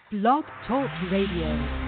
Blog Talk Radio.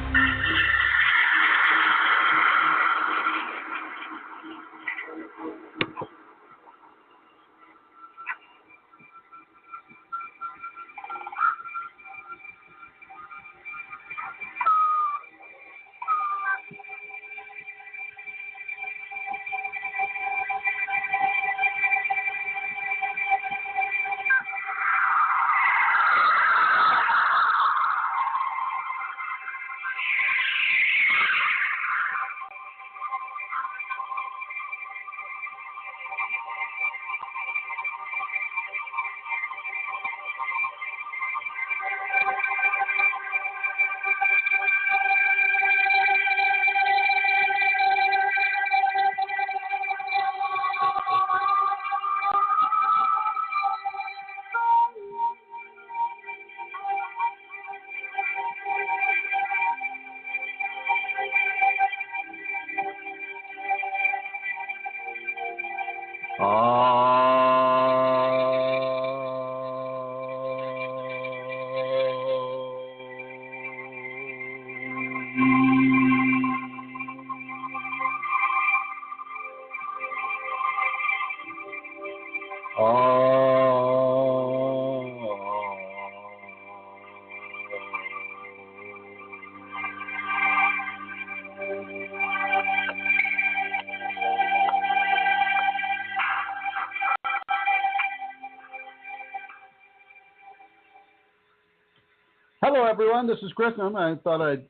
Hello, everyone. This is Chrism. I thought I'd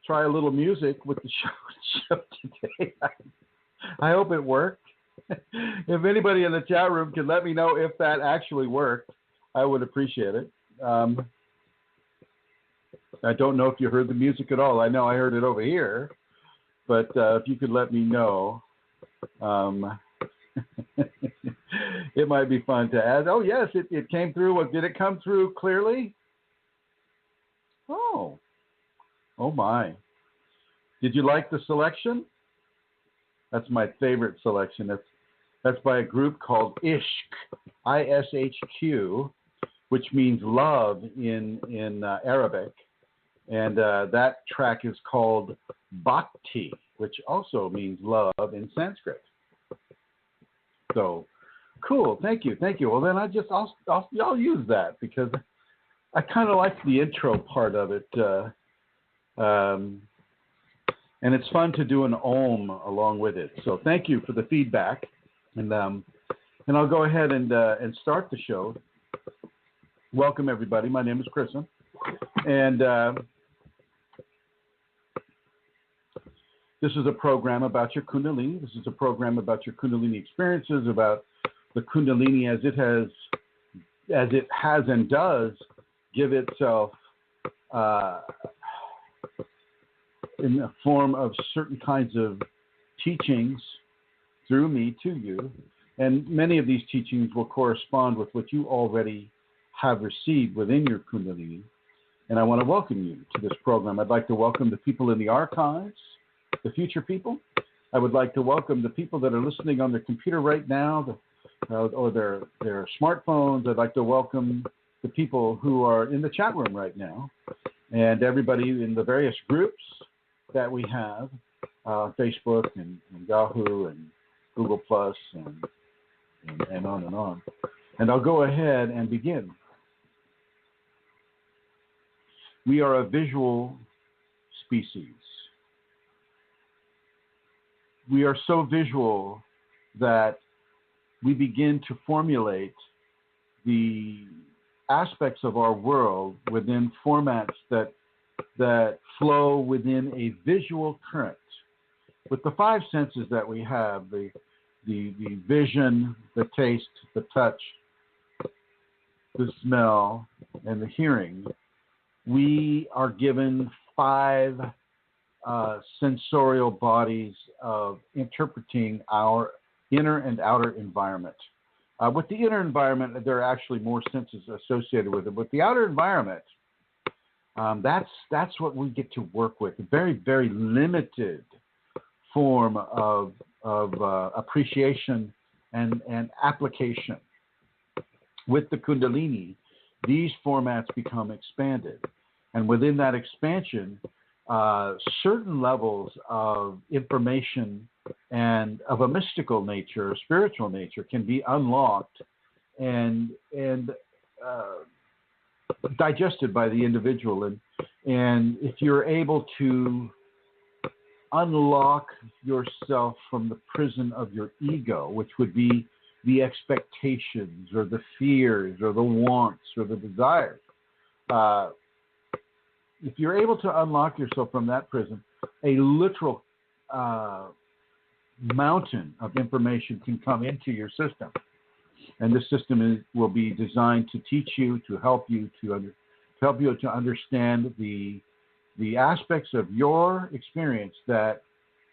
try a little music with the show today. I hope it worked. If anybody in the chat room can let me know if that actually worked, I would appreciate it. I don't know if you heard the music at all. I know I heard it over here, but if you could let me know, it might be fun to add. Oh, yes, it came through. Did it come through clearly? Oh my. Did you like the selection? That's my favorite selection. That's by a group called Ishq, I-S-H-Q, which means love in Arabic. And that track is called Bhakti, which also means love in Sanskrit. So, cool. Thank you. Well, then I'll use that because I kind of like the intro part of it, and it's fun to do an Om along with it. So thank you for the feedback, and I'll go ahead and start the show. Welcome everybody. My name is Chrism, and this is a program about your Kundalini. This is a program about your Kundalini experiences, about the Kundalini as it has and does give itself in the form of certain kinds of teachings through me to you. And many of these teachings will correspond with what you already have received within your Kundalini. And I want to welcome you to this program. I'd like to welcome the people in the archives, the future people. I would like to welcome the people that are listening on their computer right now or their smartphones. I'd like to welcome the people who are in the chat room right now, and everybody in the various groups that we have, Facebook and Yahoo and Google Plus and on and on. And I'll go ahead and begin. We are a visual species. We are so visual that we begin to formulate the aspects of our world within formats that flow within a visual current. With the five senses that we have, the vision, the taste, the touch, the smell, and the hearing, we are given five sensorial bodies of interpreting our inner and outer environment. With the inner environment, there are actually more senses associated with it. With the outer environment, that's what we get to work with. A very, very limited form of appreciation and application. With the Kundalini, these formats become expanded. And within that expansion, certain levels of information and of a mystical nature, or spiritual nature, can be unlocked and digested by the individual. And if you're able to unlock yourself from the prison of your ego, which would be the expectations or the fears or the wants or the desires, if you're able to unlock yourself from that prison, a literal mountain of information can come into your system. And this system will be designed to teach you, to help you to understand the aspects of your experience that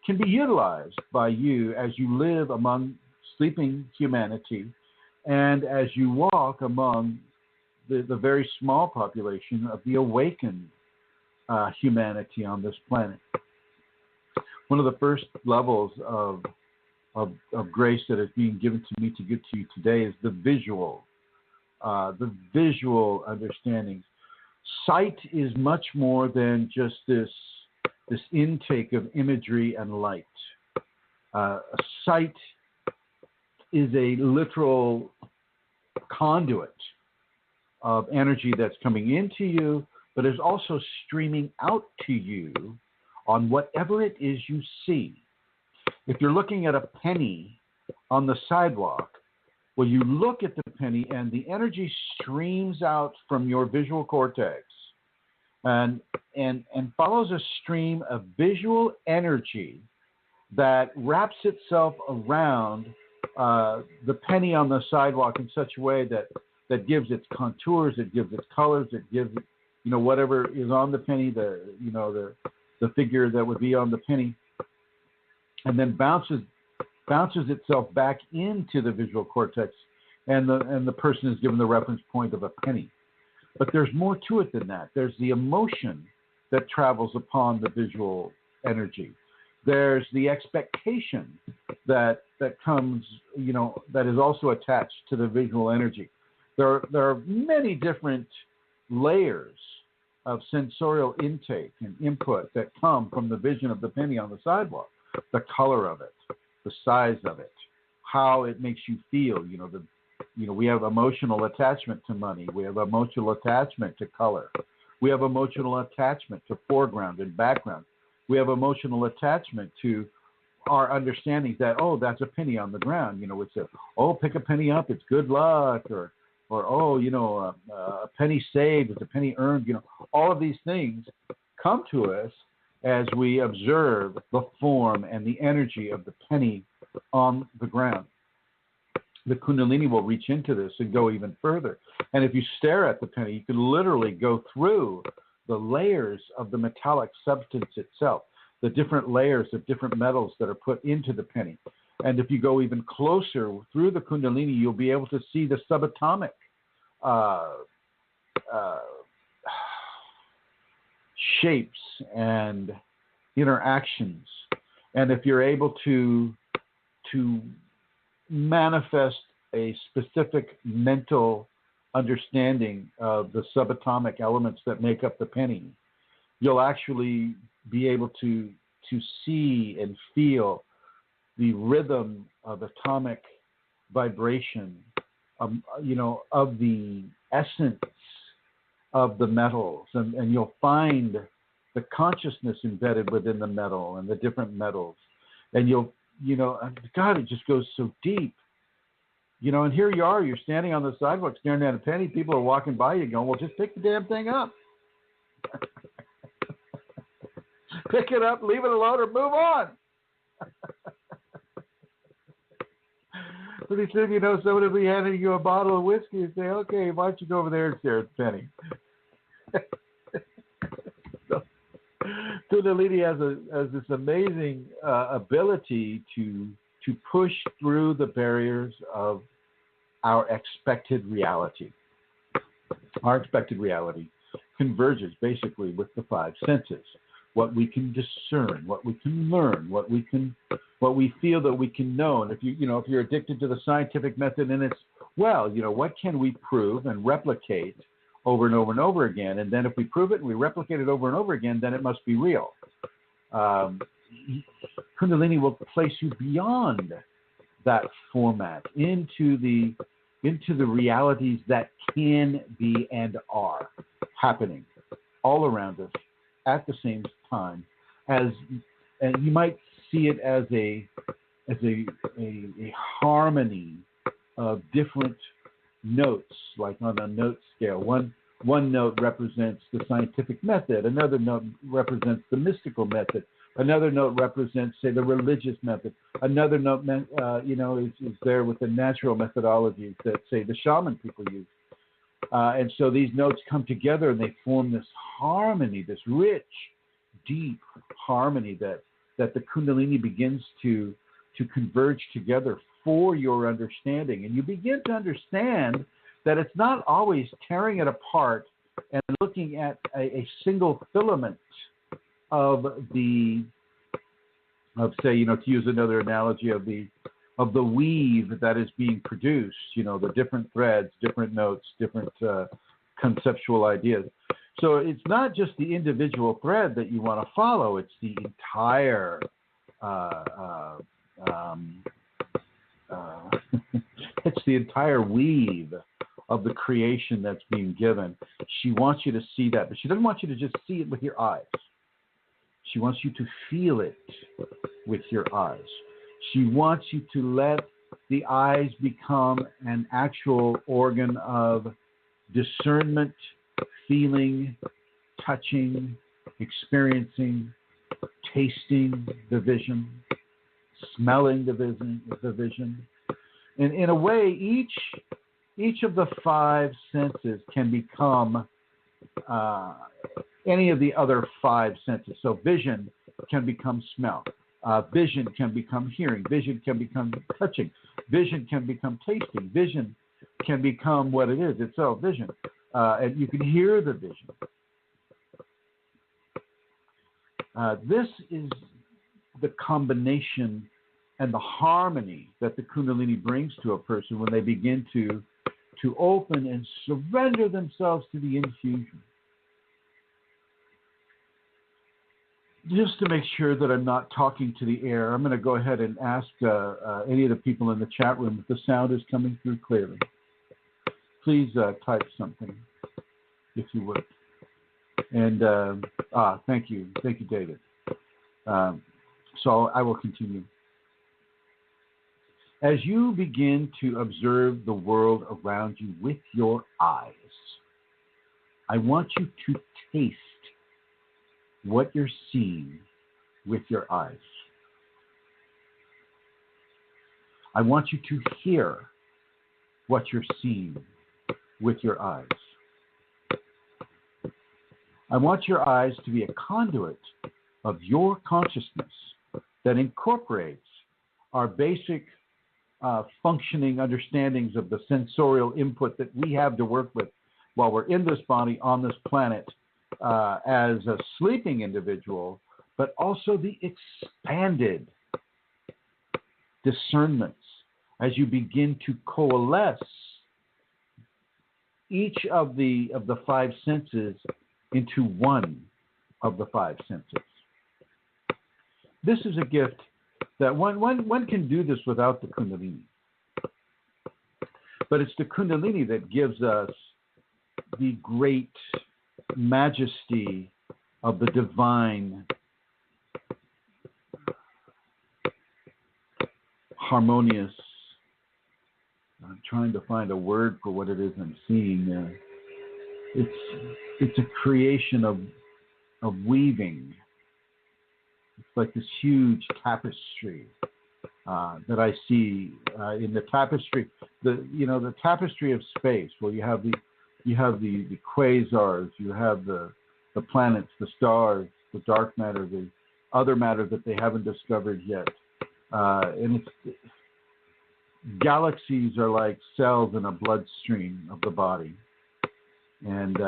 can be utilized by you as you live among sleeping humanity and as you walk among the very small population of the awakened humanity on this planet. One of the first levels of grace that is being given to me to give to you today is the visual understandings. Sight is much more than just this intake of imagery and light. Sight is a literal conduit of energy that's coming into you, but is also streaming out to you on whatever it is you see. If you're looking at a penny on the sidewalk, well, you look at the penny and the energy streams out from your visual cortex and follows a stream of visual energy that wraps itself around the penny on the sidewalk in such a way that gives its contours, it gives its colors, it gives it, whatever is on the penny, the figure that would be on the penny, and then bounces itself back into the visual cortex, and the person is given the reference point of a penny. But there's more to it than that. There's the emotion that travels upon the visual energy. There's the expectation that comes, that is also attached to the visual energy. There are many different layers of sensorial intake and input that come from the vision of the penny on the sidewalk. The color of it, the size of it, how it makes you feel. We have emotional attachment to money. We have emotional attachment to color. We have emotional attachment to foreground and background. We have emotional attachment to our understanding that, that's a penny on the ground. It's pick a penny up, it's good luck, or a penny saved, it's a penny earned. All of these things come to us as we observe the form and the energy of the penny on the ground. The Kundalini will reach into this and go even further. And if you stare at the penny, you can literally go through the layers of the metallic substance itself, the different layers of different metals that are put into the penny. And if you go even closer through the Kundalini, you'll be able to see the subatomic shapes and interactions. And if you're able to manifest a specific mental understanding of the subatomic elements that make up the penny, you'll actually be able to see and feel the rhythm of atomic vibration, of the essence of the metals, and you'll find the consciousness embedded within the metal and the different metals, and God, it just goes so deep, and here you are, you're standing on the sidewalk staring at a penny, people are walking by you going, well, just pick the damn thing up. Pick it up, leave it alone, or move on. Pretty soon, someone will be handing you a bottle of whiskey and say, okay, why don't you go over there and stare at the penny? So, Kunalini has this amazing ability to push through the barriers of our expected reality. Our expected reality converges basically with the five senses. What we can discern, what we can learn, what we feel that we can know. And if if you're addicted to the scientific method, and it's what can we prove and replicate over and over and over again. And then if we prove it and we replicate it over and over again, then it must be real. Kundalini will place you beyond that format into the realities that can be and are happening all around us at the same time. And you might see it as a harmony of different notes, like on a note scale. One note represents the scientific method, another note represents the mystical method, another note represents, say, the religious method, another note, is there with the natural methodologies that, say, the shaman people use. And so these notes come together and they form this harmony, this rich, deep harmony that the Kundalini begins to converge together for your understanding. And you begin to understand that it's not always tearing it apart and looking at a single filament of say, to use another analogy of the weave that is being produced, the different threads, different notes, different conceptual ideas. So it's not just the individual thread that you want to follow, it's the entire it's the entire weave of the creation that's being given. She wants you to see that, but she doesn't want you to just see it with your eyes. She wants you to feel it with your eyes. She wants you to let the eyes become an actual organ of discernment, feeling, touching, experiencing, tasting the vision, smelling the vision. And in a way, each of the five senses can become any of the other five senses. So vision can become smell. Vision can become hearing. Vision can become touching. Vision can become tasting. Vision can become what it is itself, vision. And you can hear the vision. This is the combination and the harmony that the Kundalini brings to a person when they begin to open and surrender themselves to the infusion. Just to make sure that I'm not talking to the air, I'm going to go ahead and ask any of the people in the chat room if the sound is coming through clearly. Please type something, if you would. And thank you, David. So I will continue. As you begin to observe the world around you with your eyes, I want you to taste what you're seeing with your eyes. I want you to hear what you're seeing with your eyes. I want your eyes to be a conduit of your consciousness that incorporates our basic functioning understandings of the sensorial input that we have to work with while we're in this body on this planet as a sleeping individual, but also the expanded discernments as you begin to coalesce each of the five senses into one of the five senses. This is a gift that one can do this without the Kundalini. But it's the Kundalini that gives us the great majesty of the divine harmonious. I'm trying to find a word for what it is I'm seeing. It's a creation of weaving. It's like this huge tapestry that I see in the tapestry. The tapestry of space, where you have the quasars, you have the planets, the stars, the dark matter, the other matter that they haven't discovered yet, and galaxies are like cells in a bloodstream of the body, and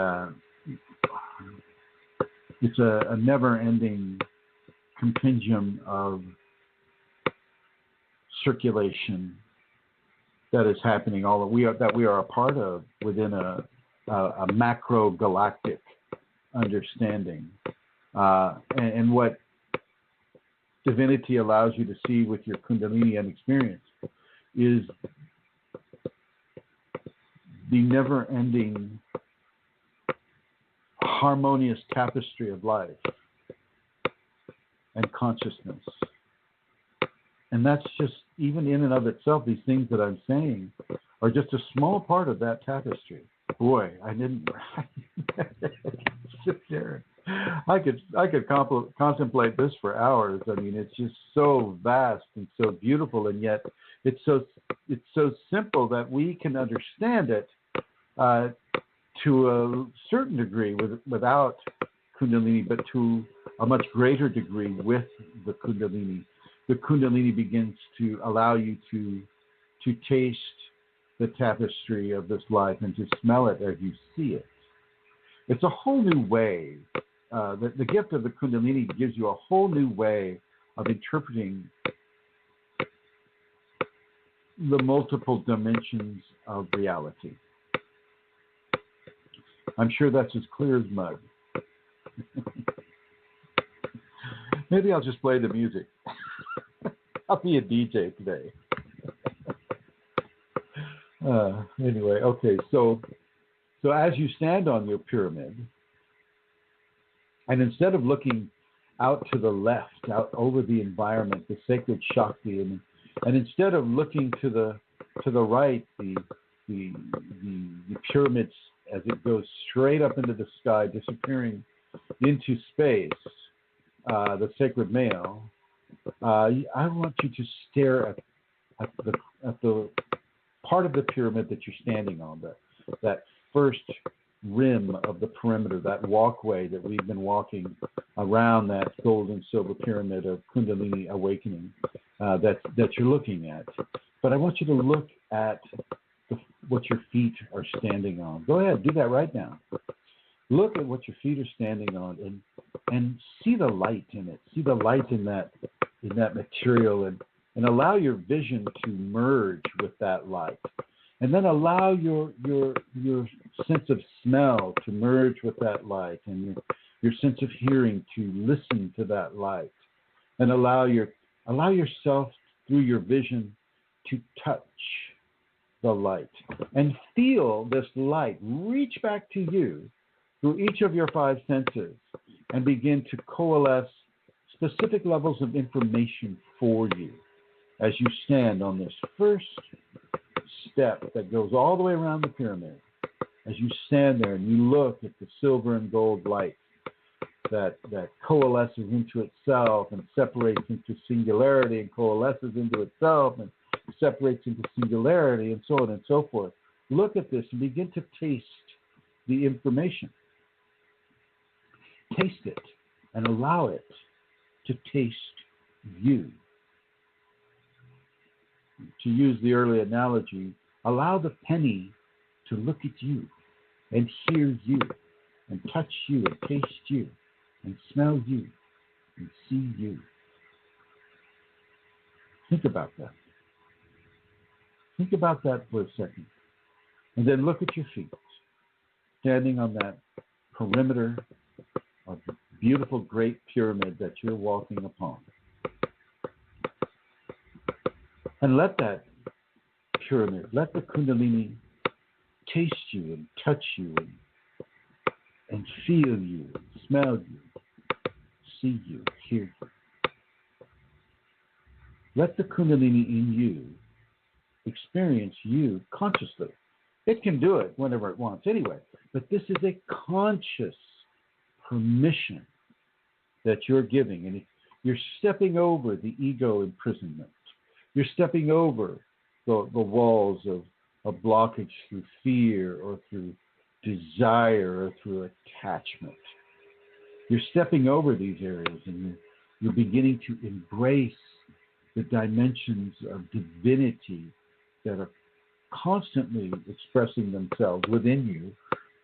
it's a never-ending compendium of circulation that is happening that we are a part of within a a macro galactic understanding. And what divinity allows you to see with your Kundalini and experience is the never-ending harmonious tapestry of life and consciousness. And that's just, even in and of itself, these things that I'm saying are just a small part of that tapestry. Boy, I didn't sit there. I could contemplate this for hours. I mean, it's just so vast and so beautiful, and yet it's so simple that we can understand it to a certain degree without Kundalini, but to a much greater degree with the Kundalini. The Kundalini begins to allow you to taste the tapestry of this life and to smell it as you see it. It's a whole new way. The gift of the Kundalini gives you a whole new way of interpreting the multiple dimensions of reality. I'm sure that's as clear as mud. Maybe I'll just play the music. I'll be a DJ today. Anyway, okay, so as you stand on your pyramid, and instead of looking out to the left, out over the environment, the sacred Shakti, and instead of looking to the right, the pyramids as it goes straight up into the sky, disappearing into space, the sacred male, I want you to stare at the part of the pyramid that you're standing on, that first rim of the perimeter, that walkway that we've been walking around, that gold and silver pyramid of Kundalini awakening that you're looking at. But I want you to look at what your feet are standing on. Go ahead, do that right now. Look at what your feet are standing on and see the light in it. See the light in that material, and allow your vision to merge with that light. And then allow your sense of smell to merge with that light, and your sense of hearing to listen to that light. And allow yourself through your vision to touch the light and feel this light reach back to you through each of your five senses and begin to coalesce specific levels of information for you as you stand on this first step that goes all the way around the pyramid. As you stand there and you look at the silver and gold light that coalesces into itself and separates into singularity and coalesces into itself and separates into singularity, and so on and so forth. Look at this and begin to taste the information. Taste it and allow it to taste you. To use the early analogy, allow the penny to look at you and hear you and touch you and taste you and smell you and see you. Think about that. Think about that for a second. And then look at your feet, standing on that perimeter of the beautiful great pyramid that you're walking upon. And let that pyramid, let the Kundalini taste you and touch you and feel you, and smell you, see you, hear you. Let the Kundalini in you experience you consciously. It can do it whenever it wants anyway, but this is a conscious permission that you're giving, and you're stepping over the ego imprisonment. You're stepping over the walls of blockage through fear or through desire or through attachment. You're stepping over these areas, and you're beginning to embrace the dimensions of divinity that are constantly expressing themselves within you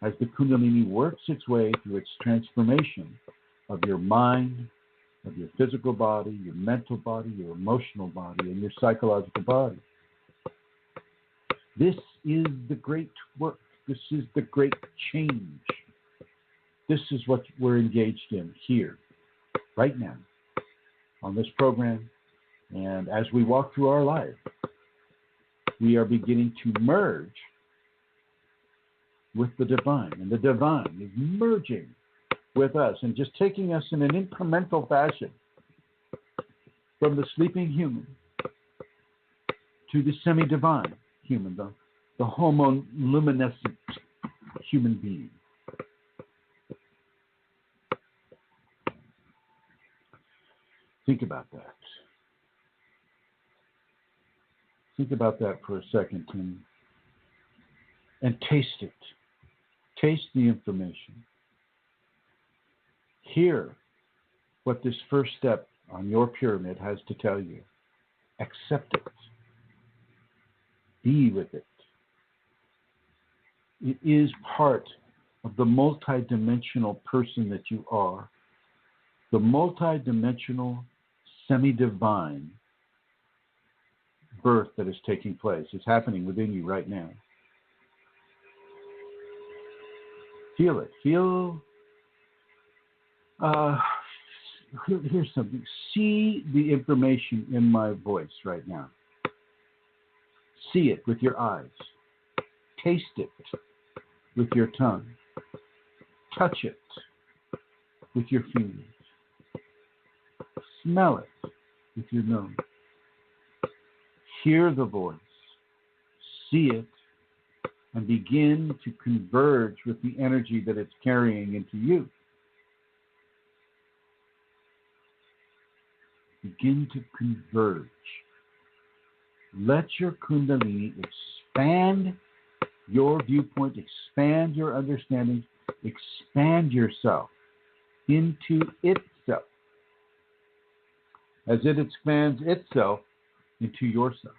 as the Kundalini works its way through its transformation of your mind, of your physical body, your mental body, your emotional body, and your psychological body. This is the great work This is the great change. This is what we're engaged in here, right now, on this program. And as we walk through our life, we are beginning to merge with the divine. And the divine is merging with us and just taking us in an incremental fashion from the sleeping human to the semi-divine human, the homo-luminescent human being. Think about that. Think about that for a second and taste it. Taste the information. Hear what this first step on your pyramid has to tell you. Accept it. Be with it. It is part of the multidimensional person that you are, the multidimensional semi-divine birth that is taking place. It's happening within you right now. Feel it. Here's something. See the information in my voice right now. See it with your eyes. Taste it with your tongue. Touch it with your fingers. Smell it with your nose. Hear the voice. See it. And begin to converge with the energy that it's carrying into you. Begin to converge. Let your Kundalini expand your viewpoint, expand your understanding, expand yourself into itself as it expands itself into yourself.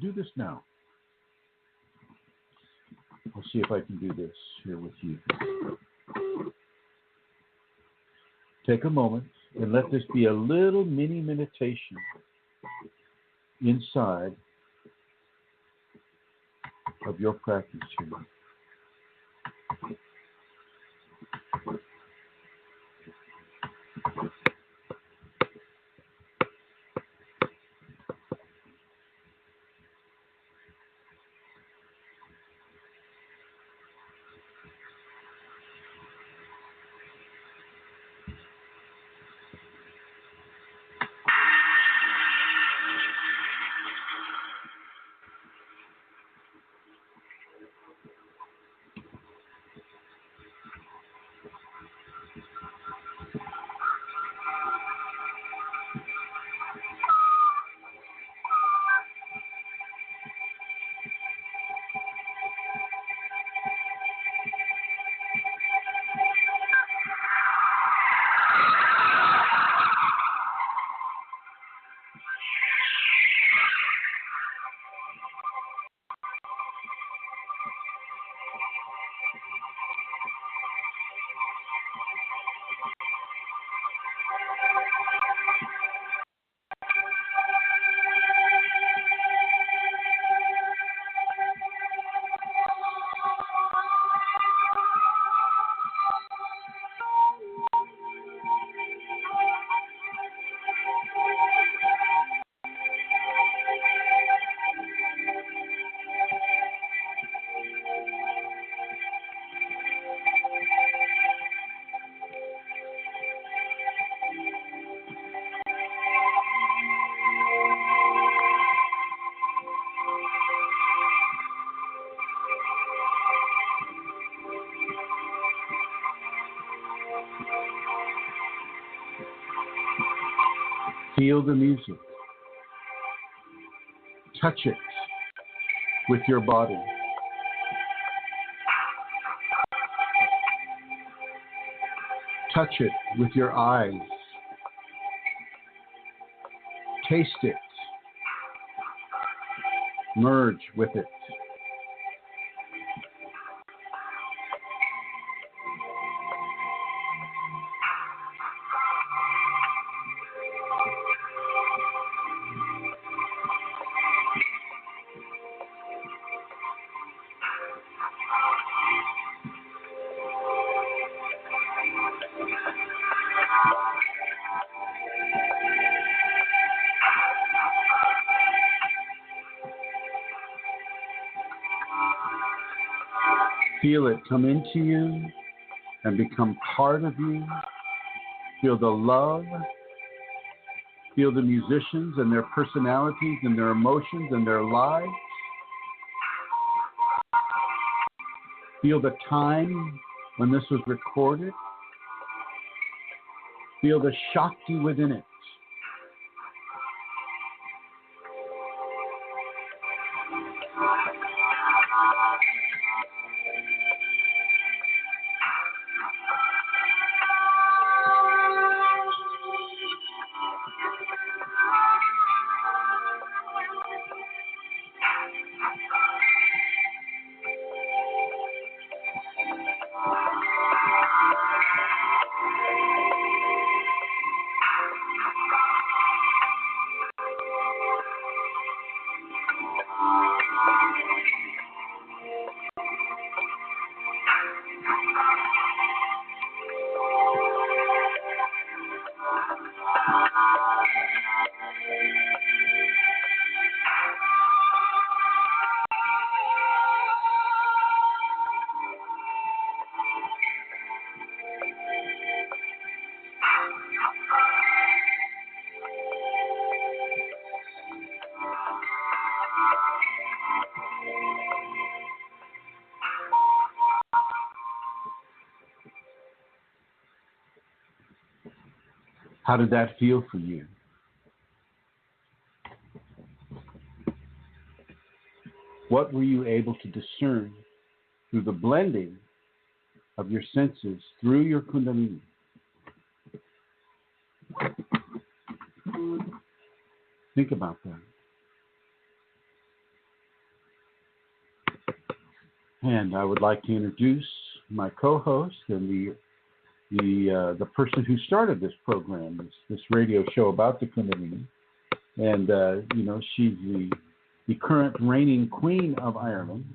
Do this now. I'll see if I can do this here with you. Take a moment and let this be a little mini meditation inside of your practice here. Feel the music. Touch it with your body. Touch it with your eyes. Taste it. Merge with it. Feel it come into you and become part of you. Feel the love. Feel the musicians and their personalities and their emotions and their lives. Feel the time when this was recorded. Feel the Shakti within it. How did that feel for you? What were you able to discern through the blending of your senses through your Kundalini? Think about that. And I would like to introduce my co-host and the person who started this program, this radio show about the Kundalini. And, she's the current reigning queen of Ireland,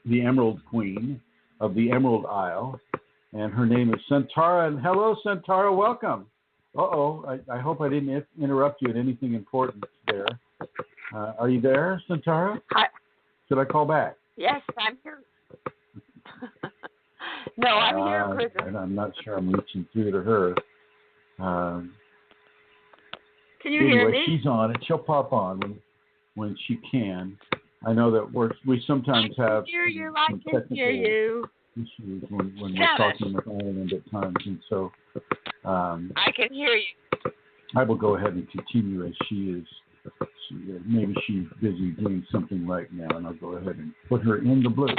the Emerald Queen of the Emerald Isle. And her name is Santara. And hello, Santara, welcome. I hope I didn't interrupt you at anything important there. Are you there, Santara? Hi. Should I call back? Yes, I'm here. No, I'm here, Chrism. And I'm not sure I'm reaching through to her. Can you hear me? She's on it. She'll pop on when she can. I know that we sometimes have some technical issues when we're talking with Ireland at times, and so I can hear you. I will go ahead and continue as she is. Maybe she's busy doing something right now, and I'll go ahead and put her in the blue.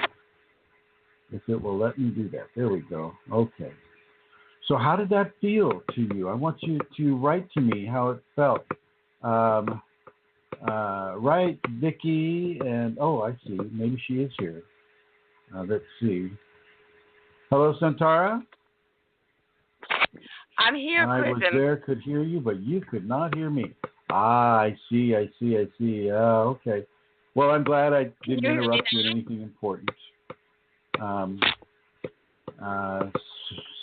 If it will let me do that. There we go. Okay. So how did that feel to you? I want you to write to me how it felt. Right, Vicky, and I see. Maybe she is here. Let's see. Hello, Santara? I'm here, I was there, could hear you, but you could not hear me. I see. Okay. Well, I'm glad I didn't interrupt you in anything important.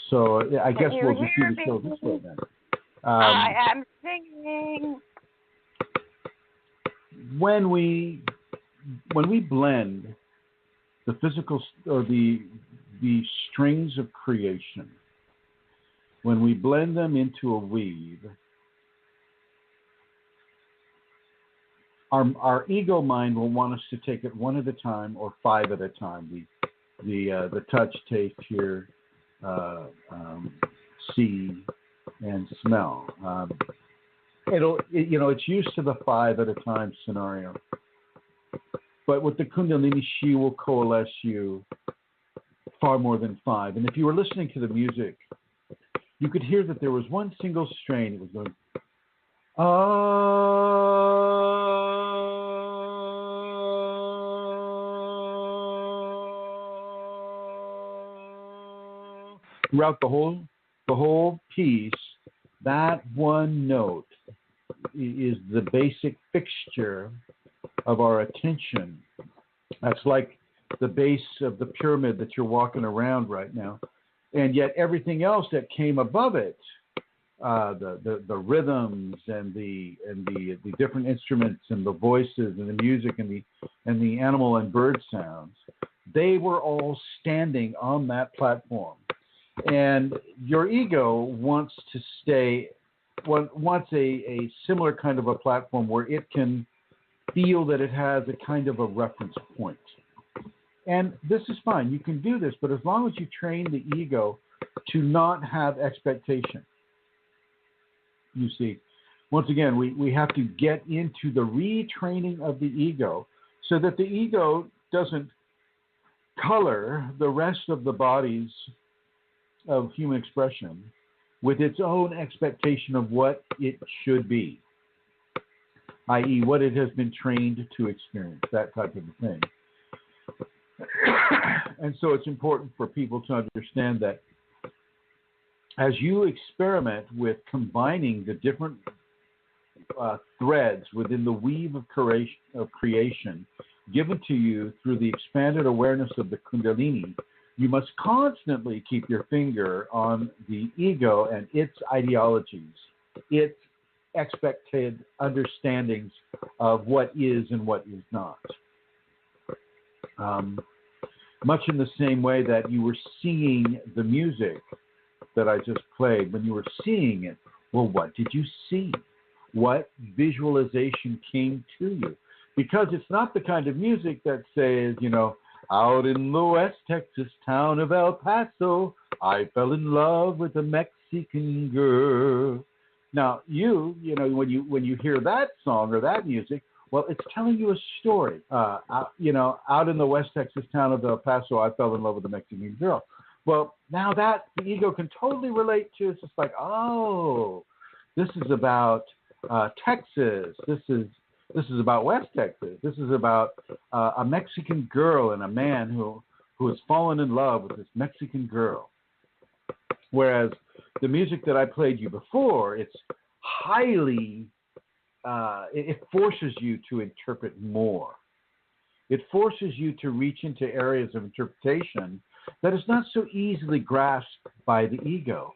So I guess we'll just do the show this way then. I am singing. When we blend the physical or the strings of creation, when we blend them into a weave, our ego mind will want us to take it one at a time or five at a time. The touch, taste, hear, see, and smell. It's used to the five at a time scenario. But with the Kundalini, she will coalesce you far more than five. And if you were listening to the music, you could hear that there was one single strain. It was going, throughout the whole piece. That one note is the basic fixture of our attention. That's like the base of the pyramid that you're walking around right now. And yet everything else that came above it, the rhythms and the different instruments and the voices and the music and the animal and bird sounds, They were all standing on that platform. And your ego wants to wants a similar kind of a platform where it can feel that it has a kind of a reference point. And this is fine. You can do this, but as long as you train the ego to not have expectation. You see, once again, we have to get into the retraining of the ego so that the ego doesn't color the rest of the bodies of human expression with its own expectation of what it should be, i.e. what it has been trained to experience, that type of a thing. And so it's important for people to understand that as you experiment with combining the different threads within the weave of creation given to you through the expanded awareness of the Kundalini, you must constantly keep your finger on the ego and its ideologies, its expected understandings of what is and what is not. Much in the same way that you were singing the music that I just played, when you were seeing it, well, what did you see? What visualization came to you? Because it's not the kind of music that says, you know, out in the West Texas town of El Paso, I fell in love with a Mexican girl. Now, you know, when you hear that song or that music, well, it's telling you a story. You know, out in the West Texas town of El Paso, I fell in love with a Mexican girl. Well, now that the ego can totally relate to, it's just like, oh, this is about Texas. This is about West Texas. This is about a Mexican girl and a man who has fallen in love with this Mexican girl. Whereas the music that I played you before, it's highly, it forces you to interpret more. It forces you to reach into areas of interpretation that is not so easily grasped by the ego.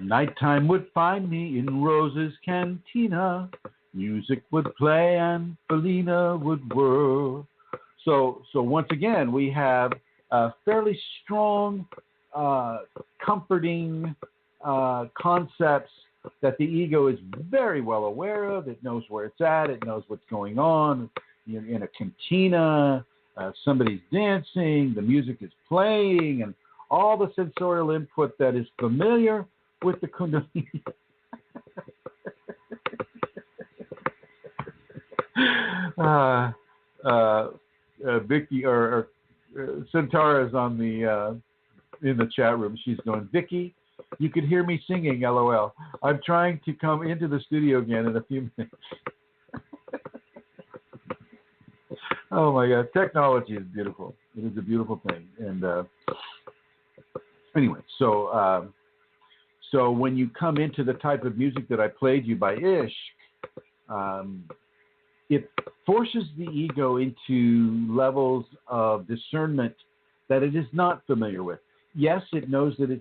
Nighttime would find me in Rose's cantina. Music would play and Felina would whirl. So once again, we have fairly strong, comforting concepts that the ego is very well aware of. It knows where it's at. It knows what's going on. You're in a cantina. Somebody's dancing. The music is playing, and all the sensorial input that is familiar with the Kundalini. Vicky or Centara is on the in the chat room. She's going, Vicky, you could hear me singing, LOL. I'm trying to come into the studio again in a few minutes. Oh my God, technology is beautiful. It is a beautiful thing. And anyway, so when you come into the type of music that I played you by Ishq, it forces the ego into levels of discernment that it is not familiar with. Yes, it knows that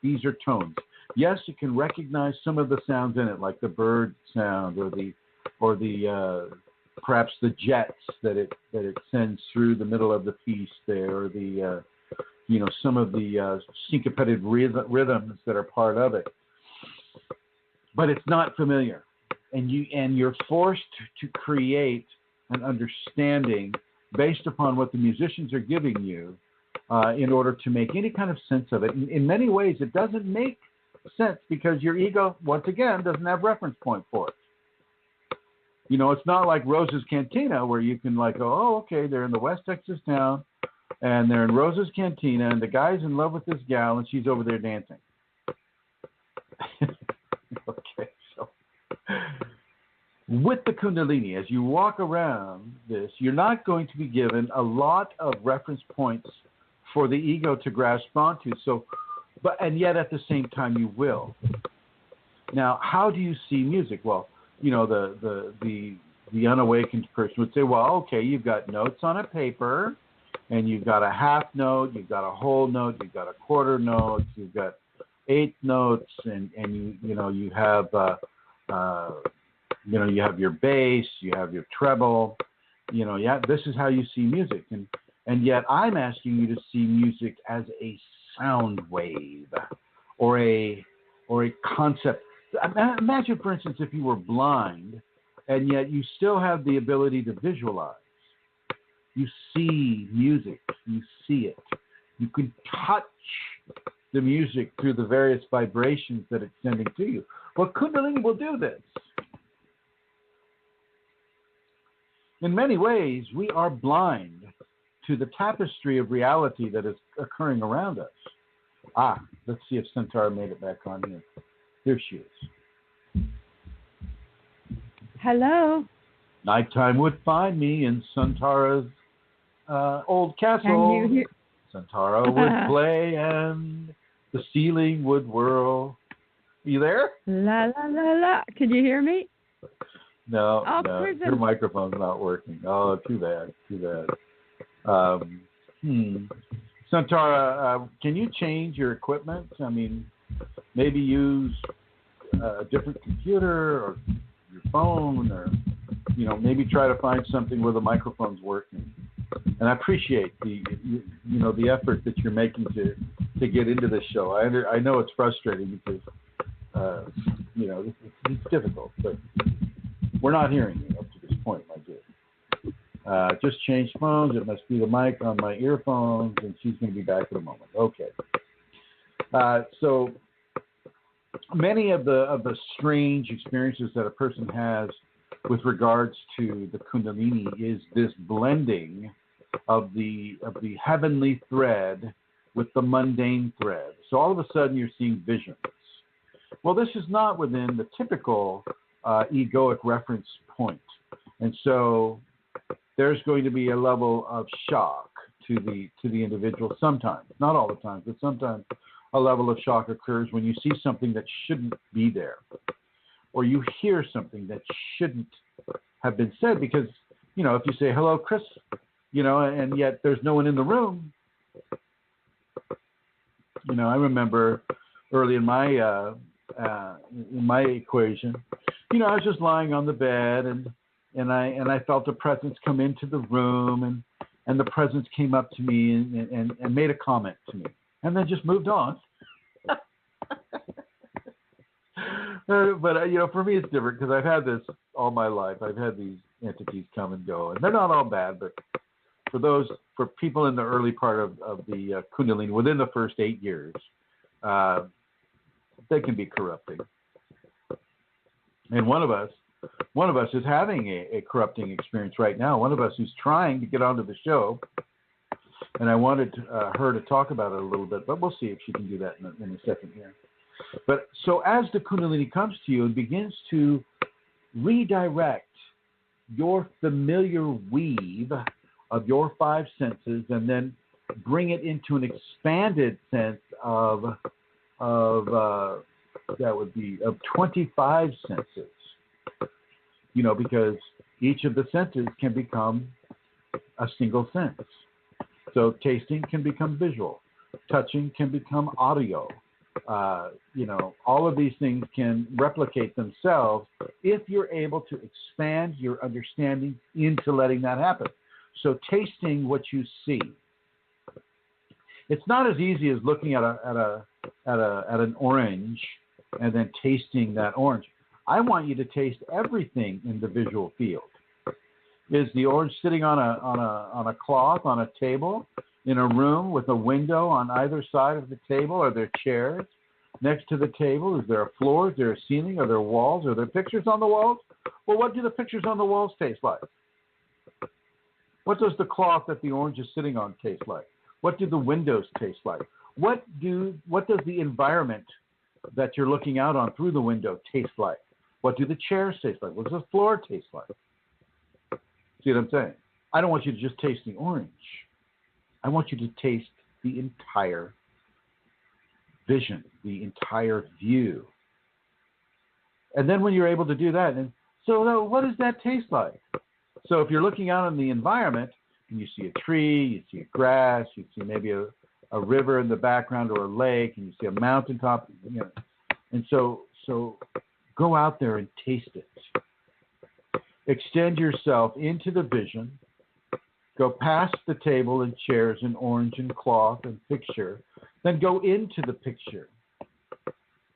these are tones. Yes, it can recognize some of the sounds in it, like the bird sound or the perhaps the jets that it sends through the middle of the piece there, or the some of the syncopated rhythms that are part of it. But it's not familiar. And you're forced to create an understanding based upon what the musicians are giving you in order to make any kind of sense of it. In many ways, it doesn't make sense because your ego, once again, doesn't have reference point for it. You know, it's not like Rose's Cantina where you can like go, oh, okay, they're in the West Texas town and they're in Rose's Cantina and the guy's in love with this gal and she's over there dancing. Okay. With the Kundalini, as you walk around this, you're not going to be given a lot of reference points for the ego to grasp onto. And yet at the same time you will. Now, how do you see music? Well, you know, the unawakened person would say, well, okay, you've got notes on a paper, and you've got a half note, you've got a whole note, you've got a quarter note, you've got eighth notes, and you have. You have your bass, you have your treble, this is how you see music. And yet I'm asking you to see music as a sound wave or a concept. Imagine, for instance, if you were blind and yet you still have the ability to visualize. You see music. You see it. You can touch the music through the various vibrations that it's sending to you. Well, Kundalini will do this. In many ways, we are blind to the tapestry of reality that is occurring around us. Let's see if Santara made it back on here. Here she is. Hello. Nighttime would find me in Santara's old castle. Can you hear? Santara would play and the ceiling would whirl. You there? La la la la. Can you hear me? No, Chrism. Your microphone's not working. Oh, too bad. Santara, can you change your equipment? I mean, maybe use a different computer or your phone, or maybe try to find something where the microphone's working. And I appreciate the effort that you're making to get into this show. I know it's frustrating because it's difficult, but we're not hearing you up to this point, my dear. Just changed phones. It must be the mic on my earphones, and she's going to be back in a moment. Okay. So many of the strange experiences that a person has with regards to the Kundalini is this blending of the heavenly thread with the mundane thread. So all of a sudden you're seeing visions. Well, this is not within the typical egoic reference point. And so there's going to be a level of shock to the individual sometimes, not all the time, but sometimes a level of shock occurs when you see something that shouldn't be there, or you hear something that shouldn't have been said, because, if you say, hello, Chris, and yet there's no one in the room. I remember early in my equation, I was just lying on the bed and I felt a presence come into the room, and the presence came up to me and made a comment to me, and then just moved on. But for me it's different because I've had this all my life. I've had these entities come and go, and they're not all bad, but for people in the early part of the Kundalini, within the first 8 years, they can be corrupting. And one of us is having a corrupting experience right now. One of us who's trying to get onto the show, and I wanted her to talk about it a little bit, but we'll see if she can do that in a second here. But so as the Kundalini comes to you and begins to redirect your familiar weave of your five senses, and then bring it into an expanded sense of 25 senses. Because each of the senses can become a single sense. So tasting can become visual, touching can become audio. All of these things can replicate themselves if you're able to expand your understanding into letting that happen. So tasting what you see. It's not as easy as looking at an orange and then tasting that orange. I want you to taste everything in the visual field. Is the orange sitting on a cloth on a table in a room with a window on either side of the table? Are there chairs next to the table? Is there a floor? Is there a ceiling? Are there walls? Are there pictures on the walls? Well, what do the pictures on the walls taste like? What does the cloth that the orange is sitting on taste like? What do the windows taste like? What does the environment that you're looking out on through the window taste like? What do the chairs taste like? What does the floor taste like? See what I'm saying? I don't want you to just taste the orange. I want you to taste the entire vision, the entire view. And then when you're able to do that, and so what does that taste like? So if you're looking out in the environment and you see a tree, you see a grass, you see maybe a river in the background or a lake, and you see a mountaintop, and so go out there and taste it. Extend yourself into the vision. Go past the table and chairs and orange and cloth and picture. Then go into the picture.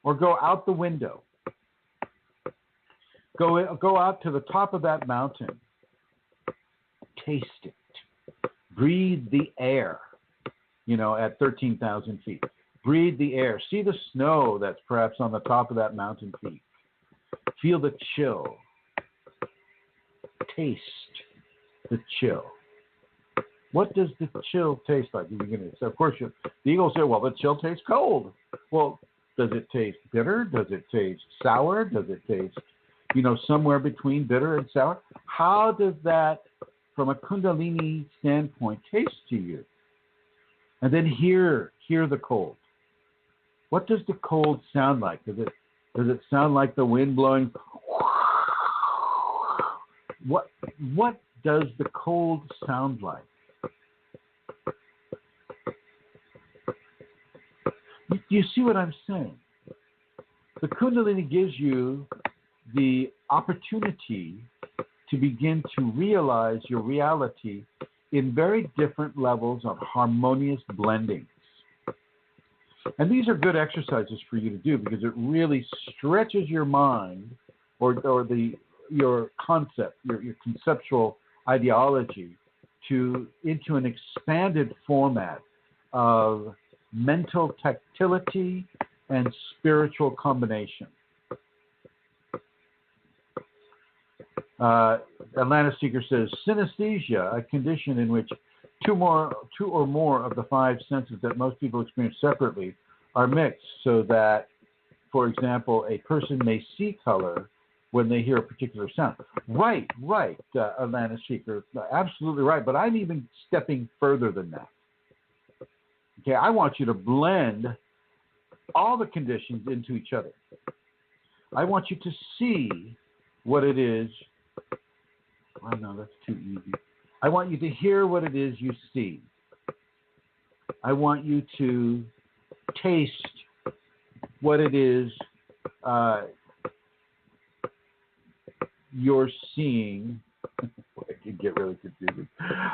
Or go out the window. Go out to the top of that mountain. Taste it. Breathe the air, at 13,000 feet. Breathe the air. See the snow that's perhaps on the top of that mountain peak. Feel the chill. Taste the chill. What does the chill taste like? Of course, the eagle said, well, the chill tastes cold. Well, does it taste bitter? Does it taste sour? Does it taste, somewhere between bitter and sour? How does that, from a Kundalini standpoint, taste to you? And then hear the cold. What does the cold sound like? Does it sound like the wind blowing? What does the cold sound like? You see what I'm saying? The Kundalini gives you the opportunity to begin to realize your reality in very different levels of harmonious blendings. And these are good exercises for you to do because it really stretches your mind or your concept, your conceptual ideology into an expanded format of mental tactility and spiritual combination. Atlanta Seeker says, synesthesia, a condition in which two or more of the five senses that most people experience separately are mixed so that, for example, a person may see color when they hear a particular sound. Right, Atlanta Seeker, absolutely right. But I'm even stepping further than that. Okay, I want you to blend all the conditions into each other. I want you to see what it is. Oh, no, that's too easy. I want you to hear what it is you see. I want you to taste what it is you're seeing. It can get really confusing.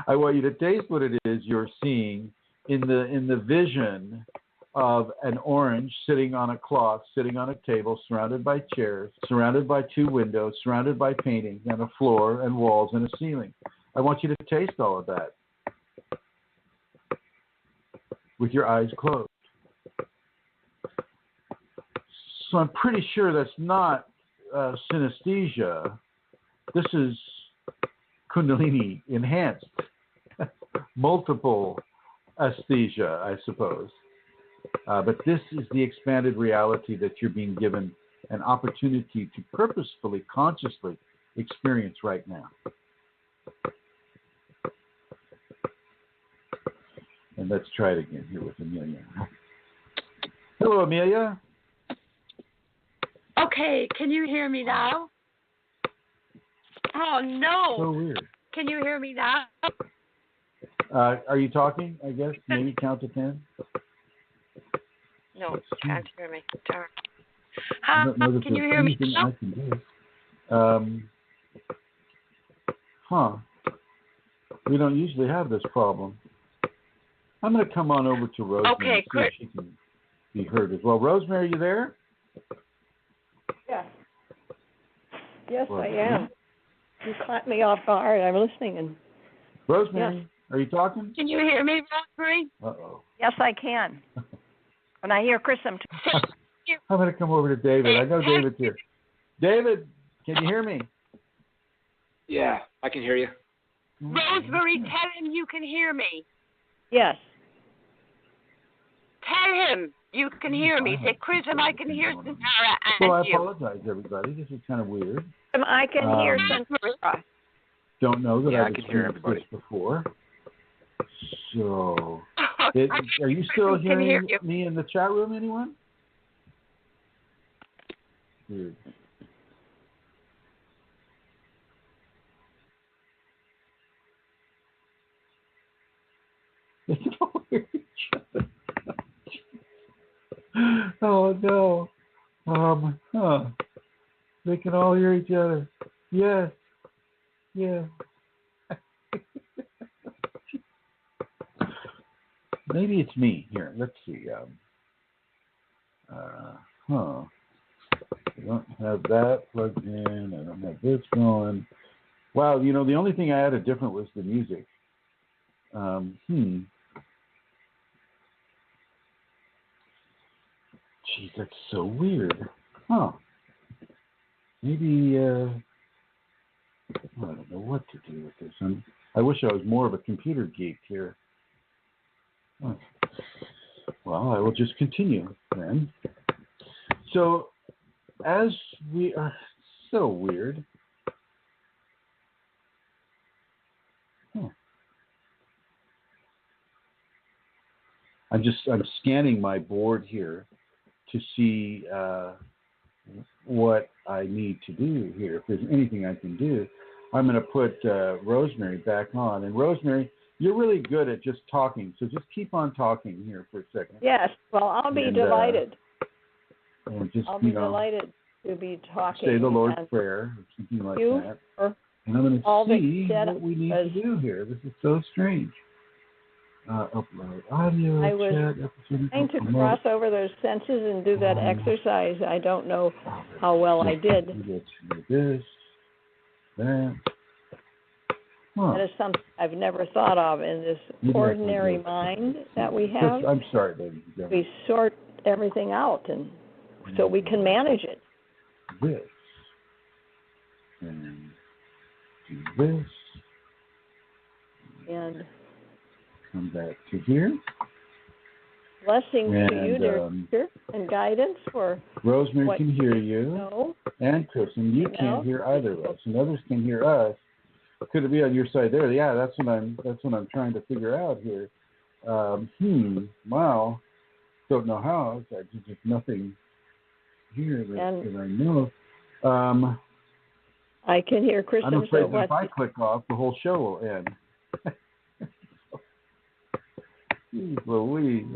I want you to taste what it is you're seeing in the vision of an orange sitting on a cloth, sitting on a table, surrounded by chairs, surrounded by two windows, surrounded by paintings and a floor and walls and a ceiling. I want you to taste all of that with your eyes closed. So I'm pretty sure that's not synesthesia. This is Kundalini enhanced, multiple aesthesia, I suppose. But this is the expanded reality that you're being given an opportunity to purposefully, consciously experience right now. And let's try it again here with Amelia. Hello, Amelia. Okay, can you hear me now? Oh, no. So weird. Can you hear me now? Are you talking, I guess? Maybe count to 10? No, can't hear me. Darn. Can you hear me now? I can do. We don't usually have this problem. I'm going to come on over to Rosemary and see if she can be heard as well. Rosemary, are you there? Yeah. Yes, I am. You caught me off guard. I'm listening. Rosemary, yes. Are you talking? Can you hear me, Rosemary? Uh-oh. Yes, I can. And I hear Chrism. I'm going to come over to David. I know David's here. David, can you hear me? Yeah, I can hear you. Rosemary, tell him you can hear me. Yes. Tell him you can hear me. Say, Chrism, I can hear Sinara and Well, I you. apologize, everybody. This is kind of weird. I can hear Sinara. Don't know that I've I can hear everybody this before. So, are you still hearing me in the chat room, anyone? Weird. They can all hear each other. Oh no. They can all hear each other. Yes. Yeah. Maybe it's me. Here, let's see. I don't have that plugged in. I don't have this going. Wow, the only thing I added different was the music. Geez, that's so weird. Huh. Maybe, I don't know what to do with this. I wish I was more of a computer geek here. Huh. Well, I will just continue then. So, as we are so weird. Huh. I'm scanning my board here to see what I need to do here. If there's anything I can do, I'm going to put Rosemary back on. And Rosemary, you're really good at just talking, so just keep on talking here for a second. Yes, well, I'll be delighted. And just, I'll be delighted to be talking. Say the Lord's Prayer or something like that. And I'm going to see what we need to do here. This is so strange. Upload audio, I was trying to cross over those senses and do that exercise. I don't know how well I did. This, that. Huh. That is something I've never thought of in this ordinary mind that we have. I'm sorry, ladies and gentlemen. We sort everything out, and so we can manage it. This. And do this. And come back to here. Blessings to you, dear teacher, and guidance for Rosemary can hear you. Know. And Chrism, you can't hear either of us, and others can hear us. Could it be on your side there? Yeah, that's what I'm trying to figure out here. Wow. Don't know how. There's just nothing here that I know. I can hear Chrism. I'm afraid that if I click off, the whole show will end. Louise,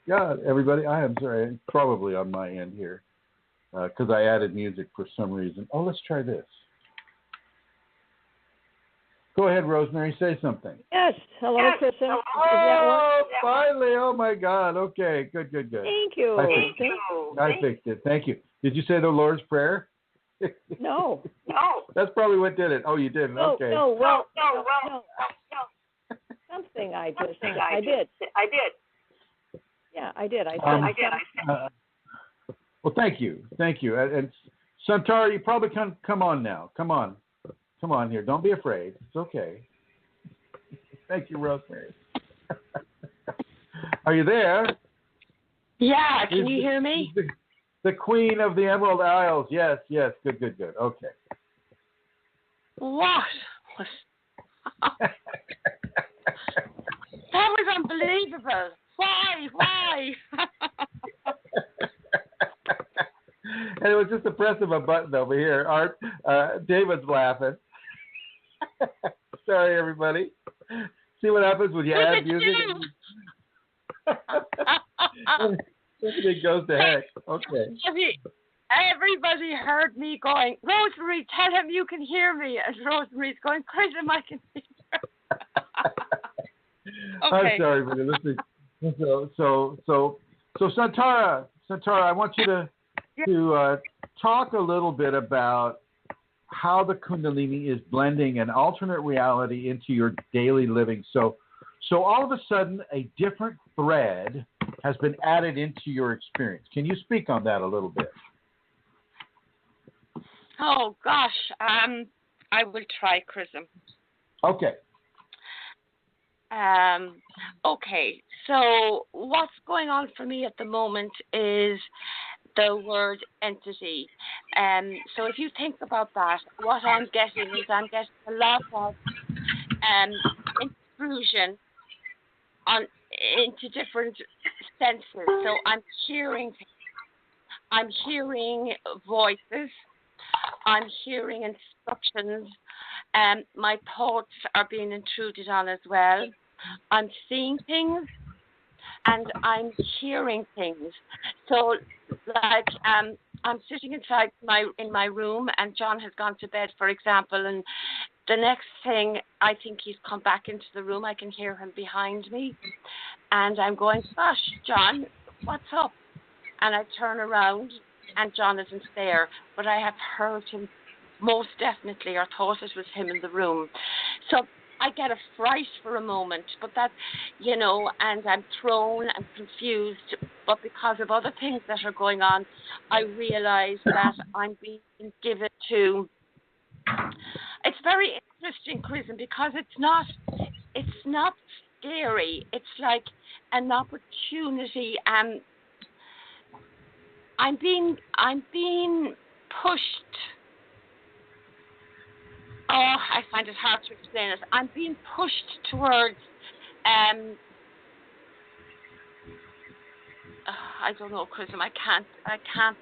God, everybody, I am sorry. It's probably on my end here because I added music for some reason. Oh, let's try this. Go ahead, Rosemary. Say something. Yes. Hello, Chrism. Oh, finally. Oh, my God. Okay. Good. Thank you. I fixed it. Thank you. Did you say the Lord's Prayer? No. That's probably what did it. Oh, you didn't. Okay. No. Something I did. Yeah, I did. Well, thank you. And Santara, you probably can come on now. Come on here. Don't be afraid. It's okay. Thank you, Rosemary. Are you there? Yeah, can you hear me? The Queen of the Emerald Isles. Yes. Good. Okay. What? That was unbelievable. Why? And it was just the press of a button over here. Art, David's laughing. Sorry, everybody. See what happens when you add music? Everything goes to heck. Okay. Everybody heard me going, Rosemary, tell him you can hear me. And Rosemary's going, Chrism, I can hear you. Okay. I'm sorry, but listen. So Santara, I want you to talk a little bit about how the Kundalini is blending an alternate reality into your daily living. So all of a sudden, a different thread has been added into your experience. Can you speak on that a little bit? Oh, gosh. I will try, Chrism. Okay. Okay. So what's going on for me at the moment is the word entity. So if you think about that, what I'm getting is I'm getting a lot of intrusion into different senses. So I'm hearing voices. I'm hearing instructions. My thoughts are being intruded on as well. I'm seeing things and I'm hearing things. So, like, I'm sitting inside in my room, and John has gone to bed, for example, and the next thing, I think he's come back into the room. I can hear him behind me. And I'm going, gosh, John, what's up? And I turn around and John isn't there. But I have heard him most definitely, or thought it was him in the room. So I get a fright for a moment, but that, and I'm thrown and confused. But because of other things that are going on, I realize that I'm being given to. It's very interesting, Chrism, because it's not scary. It's like an opportunity. I'm being pushed. Oh, I find it hard to explain it. I'm being pushed towards, I don't know, Chrism. I can't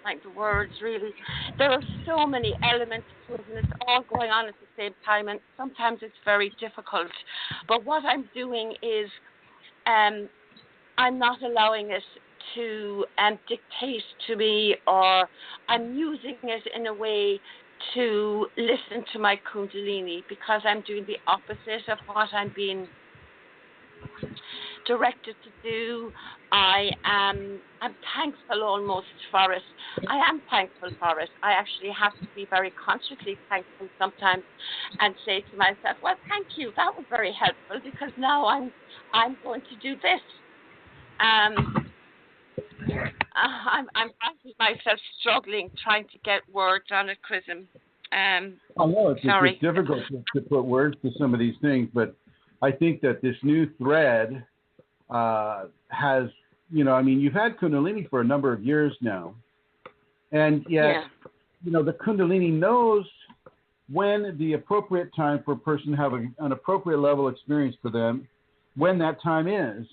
find the words really. There are so many elements to it, and it's all going on at the same time, and sometimes it's very difficult. But what I'm doing is, I'm not allowing it to dictate to me, or I'm using it in a way to listen to my Kundalini, because I'm doing the opposite of what I'm being directed to do. I'm thankful almost for it. I am thankful for it. I actually have to be very consciously thankful sometimes and say to myself, well, thank you. That was very helpful, because now I'm going to do this. I'm finding myself struggling trying to get words on it, Chrism. I know it's difficult to put words to some of these things, but I think that this new thread has, you've had Kunalini for a number of years now, and yet, the Kundalini knows when the appropriate time for a person to have an appropriate level experience for them, when that time is,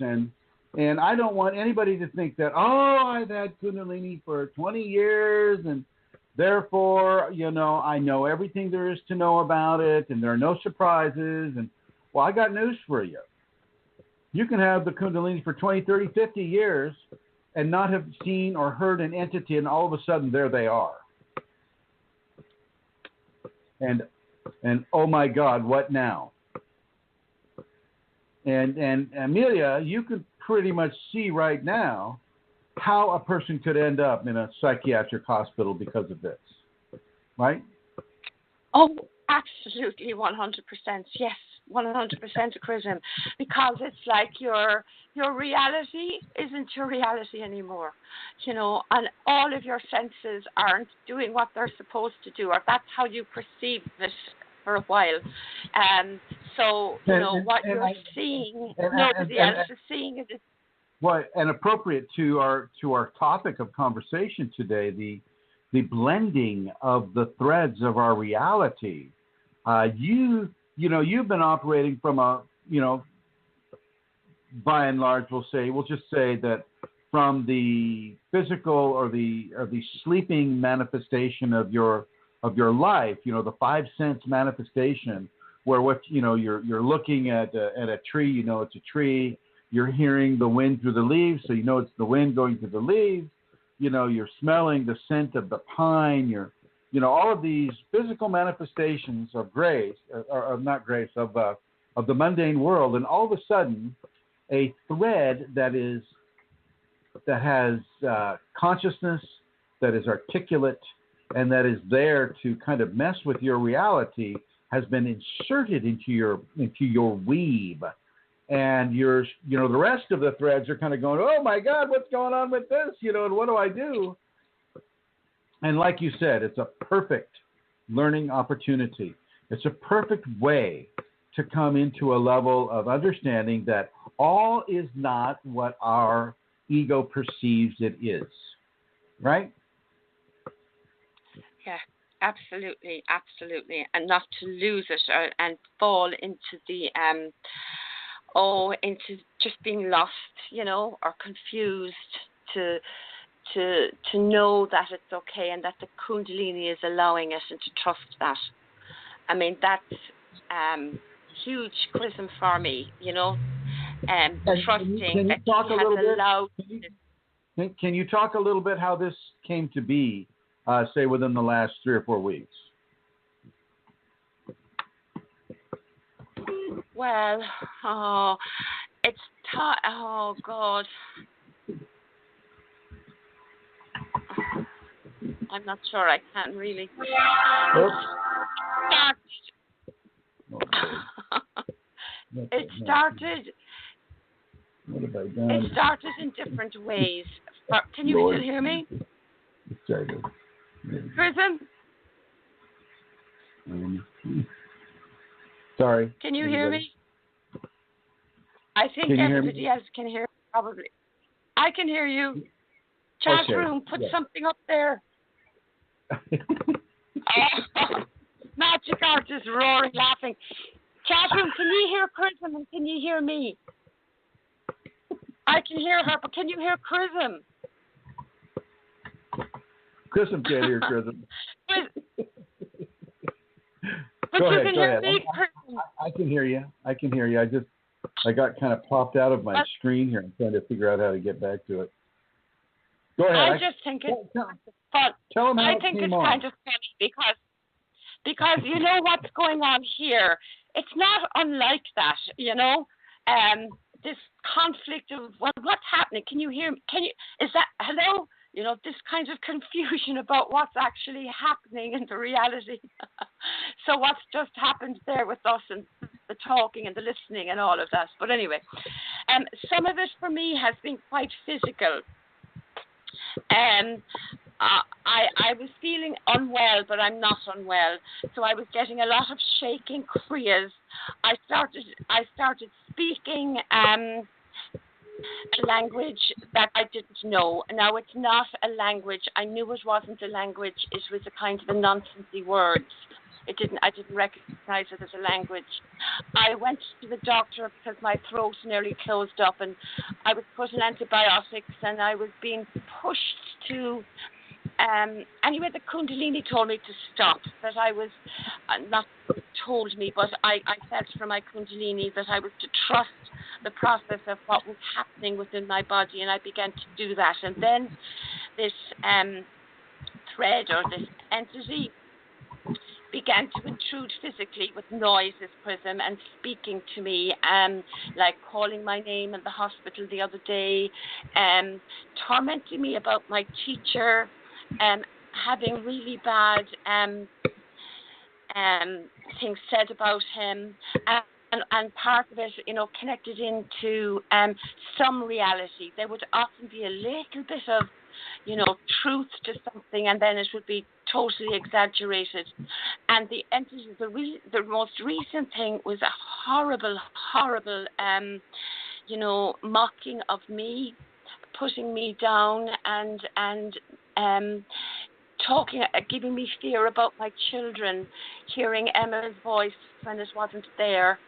and I don't want anybody to think that, I've had Kundalini for 20 years, and therefore, I know everything there is to know about it, and there are no surprises. And, well, I got news for you. You can have the Kundalini for 20, 30, 50 years and not have seen or heard an entity, and all of a sudden, there they are. And oh, my God, what now? And Amelia, you could pretty much see right now how a person could end up in a psychiatric hospital because of this, right? Oh, absolutely, 100%. Yes, 100% Chrism, because it's like your reality isn't your reality anymore, and all of your senses aren't doing what they're supposed to do, or that's how you perceive it for a while. So, what you're seeing, nobody else is seeing it. Well, and appropriate to our topic of conversation today, the blending of the threads of our reality. You've been operating from by and large, we'll just say that from the physical or the sleeping manifestation of your life, the five sense manifestation, where you're looking at a tree, it's a tree. You're hearing the wind through the leaves, so it's the wind going through the leaves. You're smelling the scent of the pine. All of these physical manifestations of grace, of the mundane world, and all of a sudden, a thread that has consciousness, that is articulate, and that is there to kind of mess with your reality, has been inserted into your weave. And the rest of the threads are kind of going, oh my God, what's going on with this? And what do I do? And like you said, it's a perfect learning opportunity. It's a perfect way to come into a level of understanding that all is not what our ego perceives it is. Right? Yeah, absolutely. And not to lose it and fall into the into just being lost, or confused, to know that it's okay and that the Kundalini is allowing us, and to trust that. I mean, that's huge Chrism for me, trusting that he has allowed. Can you talk a little bit how this came to be, say within the last 3 or 4 weeks? well. Oh, it's oh God. I'm not sure. I can't really. It started. What have I done? It started in different ways. Can you still hear me? Chrism? Sorry. Can you hear me? I think everybody else can hear me, probably. I can hear you. Chat room, put something up there. Magic artist roaring, laughing. Chat room, can you hear Chrism and can you hear me? I can hear her, but can you hear Chrism? Chrism can't hear Chrism. But go you ahead, can go hear ahead. me, I can hear you. I got kind of popped out of my screen here. I'm trying to figure out how to get back to it. Go ahead. I just think it's fun. Tell them how I think it's kind of funny because you know what's going on here. It's not unlike that, you know. This conflict of what's happening. Can you hear me? Is that hello? You know, this kind of confusion about what's actually happening in the reality. So what's just happened there with us and the talking and the listening and all of that. But anyway, some of it for me has been quite physical. I was feeling unwell, but I'm not unwell. So I was getting a lot of shaking kriyas. I started speaking a language that I didn't know. Now it's not a language. I knew it wasn't a language. It was a kind of a nonsensy words. I didn't recognize it as a language. I went to the doctor because my throat nearly closed up, and I was put on antibiotics, and I was being pushed to. Anyway, the Kundalini told me to stop. That I was not told me, but I felt from my Kundalini that I was to trust the process of what was happening within my body, and I began to do that. And then this thread or this entity began to intrude physically with noises, Chrism, and speaking to me, like calling my name in the hospital the other day, tormenting me about my teacher, having really bad things said about him, and part of it, you know, connected into some reality. There would often be a little bit of, you know, truth to something, and then it would be totally exaggerated. And the entity, the most recent thing was a horrible, you know, mocking of me, putting me down, and talking, giving me fear about my children, hearing Emma's voice when it wasn't there.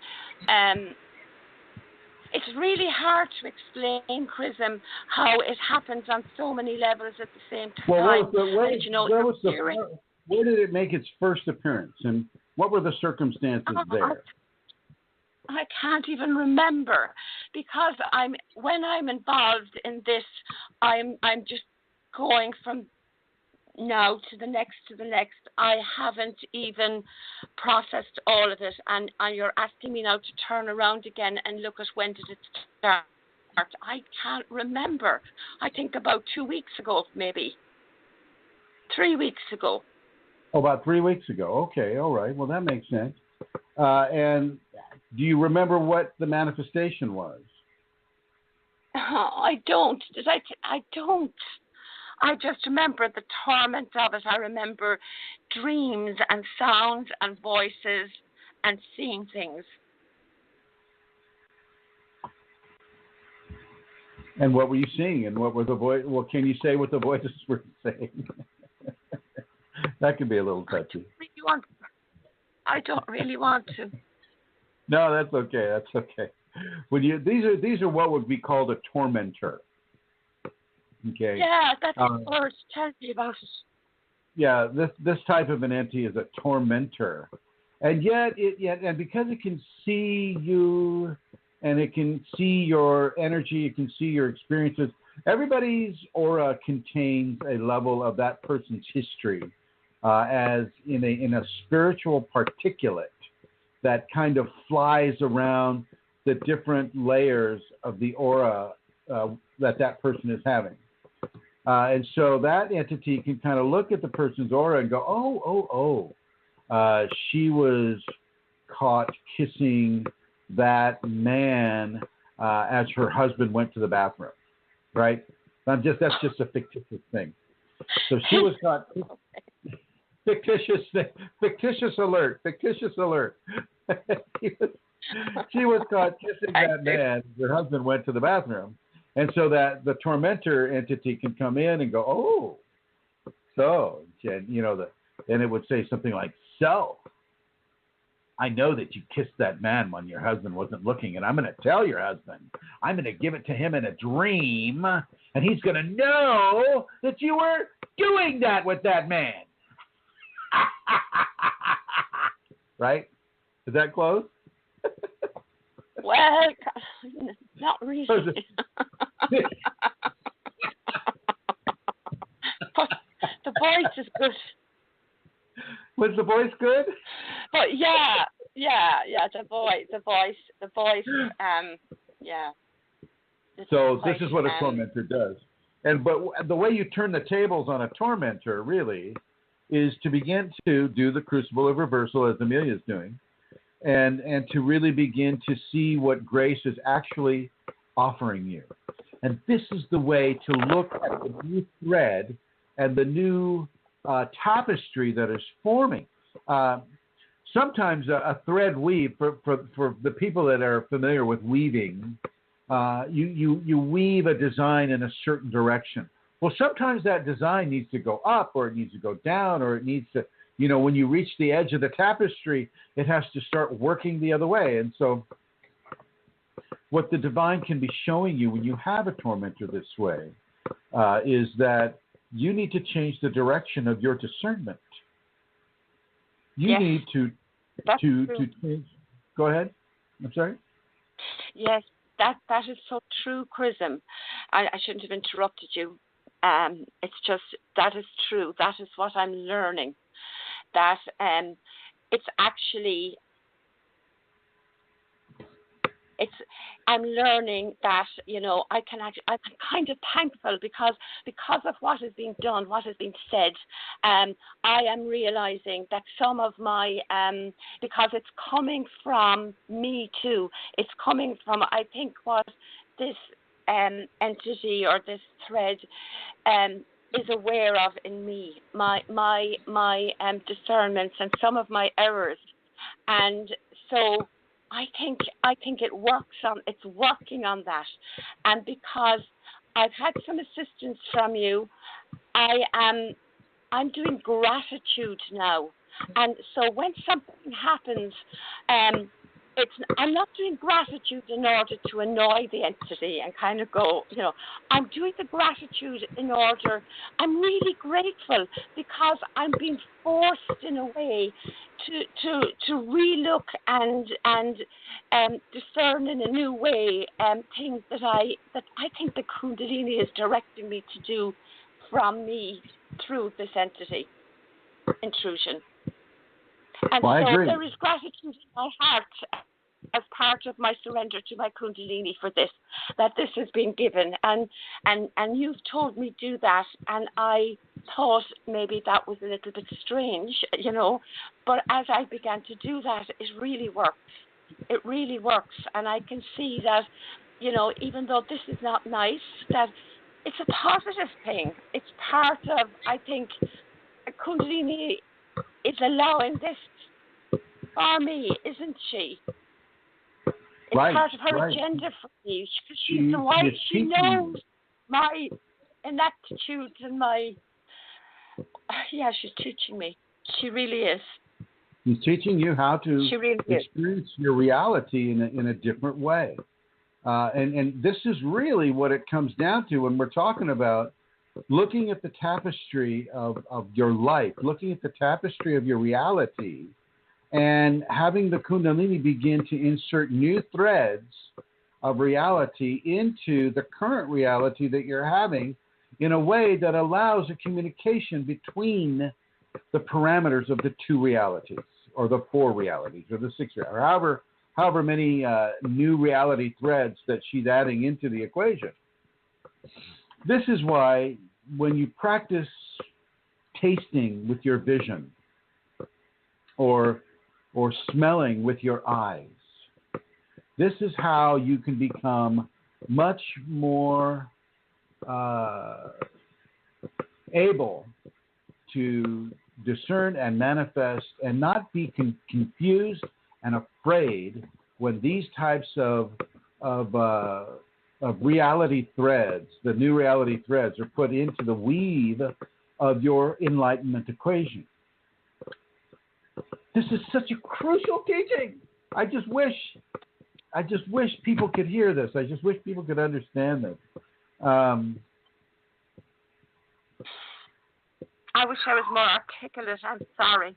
It's really hard to explain, Chrism, how it happens on so many levels at the same time. Where did it make its first appearance, and what were the circumstances there? I can't even remember, because when I'm involved in this, I'm just going from now to the next. I haven't even processed all of it, and you're asking me now to turn around again and look at when did it start. I can't remember. I think about 2 weeks ago, maybe 3 weeks ago. Oh, about 3 weeks ago. Okay, all right. Well, that makes sense. And do you remember what the manifestation was? I don't. I don't. I just remember the torment of it. I remember dreams and sounds and voices and seeing things. And what were you seeing? And what were the voice? Well, can you say what the voices were saying? That could be a little touchy. I don't really want to. No, that's okay. That's okay. These are what would be called a tormentor. Okay. Yeah, that's the word. Tell me about it. Yeah, this type of an entity is a tormentor, and yet because it can see you, and it can see your energy, it can see your experiences. Everybody's aura contains a level of that person's history, as in a spiritual particulate that kind of flies around the different layers of the aura that person is having. And so that entity can kind of look at the person's aura and go, she was caught kissing that man as her husband went to the bathroom, right? That's just a fictitious thing. So she was caught. Fictitious alert. She was caught kissing that man. Her husband went to the bathroom, and so that the tormentor entity can come in and go, and it would say something like, "So, I know that you kissed that man when your husband wasn't looking, and I'm going to tell your husband. I'm going to give it to him in a dream, and he's going to know that you were doing that with that man." Right? Is that close? Well, not really. But the voice is good. Was the voice good? But yeah, the voice, yeah. So this is what a tormentor does. But the way you turn the tables on a tormentor, really, is to begin to do the crucible of reversal, as Amelia's doing, and to really begin to see what grace is actually offering you. And this is the way to look at the new thread and the new tapestry that is forming. Sometimes a thread weave, for the people that are familiar with weaving, you weave a design in a certain direction. Well, sometimes that design needs to go up, or it needs to go down, or it needs to, when you reach the edge of the tapestry, it has to start working the other way. And so what the divine can be showing you when you have a tormentor this way is that you need to change the direction of your discernment. You need to change. Go ahead. I'm sorry. Yes, that is so true, Chrism. I shouldn't have interrupted you. It's just, that is true. That is what I'm learning. That it's actually, I'm learning that, I'm kind of thankful because of what is being done, what has been said. I am realizing that some of my, because it's coming from me too. It's coming from, I think, what this entity or this thread is aware of in me, my discernments and some of my errors, and so I think it's working on that, and because I've had some assistance from you, I'm doing gratitude now, and so when something happens, I'm not doing gratitude in order to annoy the entity and kind of go, I'm doing the gratitude in order, I'm really grateful because I'm being forced in a way to relook and discern in a new way things that I think the Kundalini is directing me to do from me through this entity intrusion. And well, so there is gratitude in my heart as part of my surrender to my Kundalini for this, that this has been given. And you've told me do that, and I thought maybe that was a little bit strange, but as I began to do that, it really works. It really works. And I can see that, even though this is not nice, that it's a positive thing. It's part of, I think, Kundalini is allowing this for me, isn't she? It's part of her agenda for me. She's the one. She knows my inaptitude and my. Yeah, she's teaching me. She really is. She's teaching you how to experience your reality in a different way. And this is really what it comes down to when we're talking about looking at the tapestry of your life, looking at the tapestry of your reality, and having the Kundalini begin to insert new threads of reality into the current reality that you're having in a way that allows a communication between the parameters of the two realities, or the 4 realities or the 6, or however many new reality threads that she's adding into the equation. This is why when you practice tasting with your vision or smelling with your eyes, this is how you can become much more able to discern and manifest and not be confused and afraid when these types of reality threads, the new reality threads, are put into the weave of your enlightenment equation. This is such a crucial teaching. I just wish people could hear this. I just wish people could understand this. I wish I was more articulate. I'm sorry.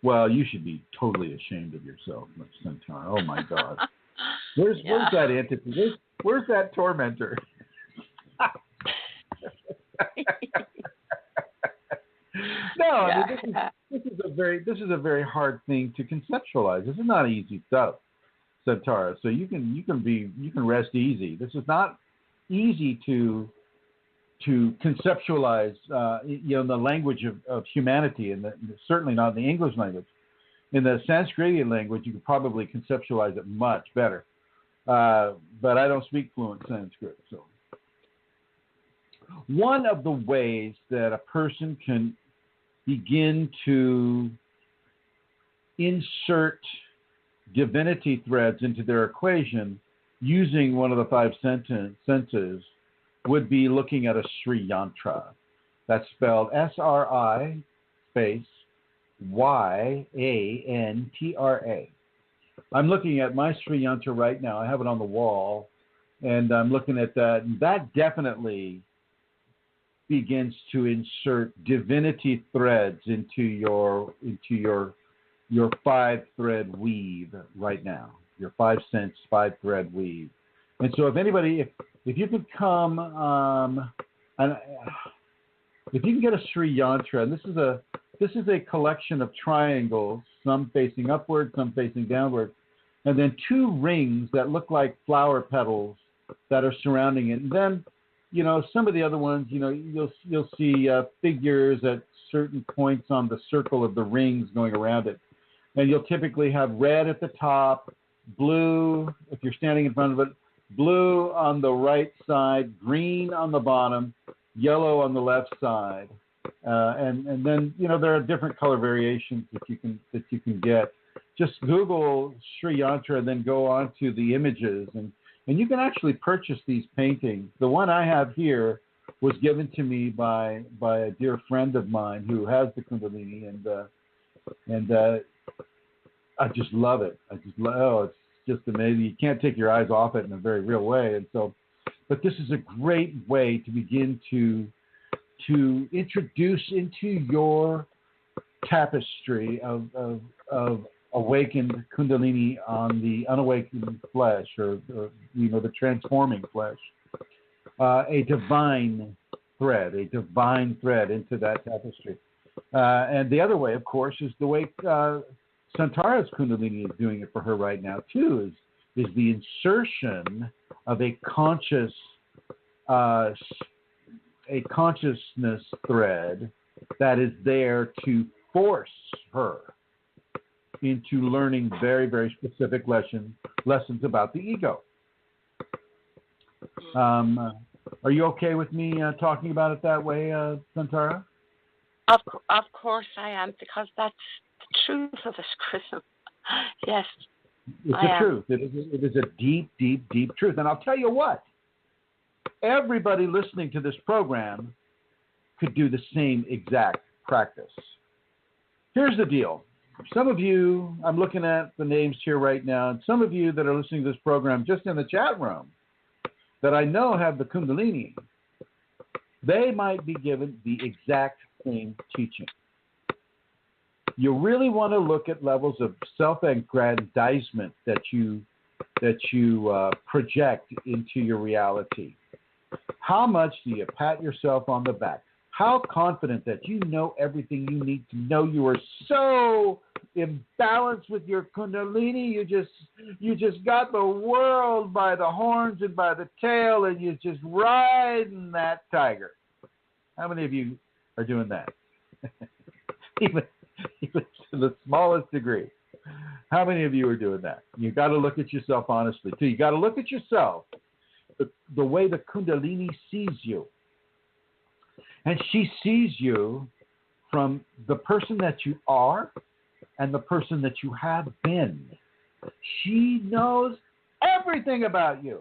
Well, you should be totally ashamed of yourself, Centaur. Oh my God. Where's that entity? Where's that tormentor? No, I mean, this is a very hard thing to conceptualize. This is not easy stuff, Centaur. So you can rest easy. This is not easy to conceptualize, in the language of humanity, and certainly not in the English language. In the Sanskrit language, you could probably conceptualize it much better. But I don't speak fluent Sanskrit. So one of the ways that a person can begin to insert divinity threads into their equation using one of the 5 senses would be looking at a Sri Yantra. That's spelled SRI space YANTRA. I'm looking at my Sri Yantra right now. I have it on the wall, and I'm looking at that. And that definitely begins to insert divinity threads into your 5-thread weave right now. Your 5 sense 5-thread weave. And so, if you could come, and if you can get a Sri Yantra, and this is a collection of triangles, some facing upward, some facing downward, and then 2 rings that look like flower petals that are surrounding it. And then, some of the other ones, you'll see figures at certain points on the circle of the rings going around it. And you'll typically have red at the top, blue, if you're standing in front of it, blue on the right side, green on the bottom, yellow on the left side. And then, there are different color variations that you can get. Just Google Sri Yantra and then go on to the images, and you can actually purchase these paintings. The one I have here was given to me by a dear friend of mine who has the Kundalini, and I just love it. It's just amazing. You can't take your eyes off it in a very real way. And so, but this is a great way to begin to introduce into your tapestry of awakened Kundalini on the unawakened flesh, or the transforming flesh, a divine thread into that tapestry. And the other way, of course, is the way Santara's Kundalini is doing it for her right now too, is the insertion of a consciousness thread that is there to force her into learning very, very specific lessons about the ego. Are you okay with me talking about it that way, Santara? Of course I am, because that's the truth of this, Chrism. Yes, it's the truth. It is a deep, deep, deep truth. And I'll tell you what, everybody listening to this program could do the same exact practice. Here's the deal. Some of you, I'm looking at the names here right now, and some of you that are listening to this program just in the chat room that I know have the Kundalini, they might be given the exact same teaching. You really want to look at levels of self-aggrandizement that you project into your reality. How much do you pat yourself on the back? How confident that you know everything you need to know? You are so in balance with your Kundalini. You just got the world by the horns and by the tail, and you're just riding that tiger. How many of you are doing that? even to the smallest degree. How many of you are doing that? You got to look at yourself honestly too. You got to look at yourself the way the Kundalini sees you, and she sees you from the person that you are and the person that you have been. She knows everything about you.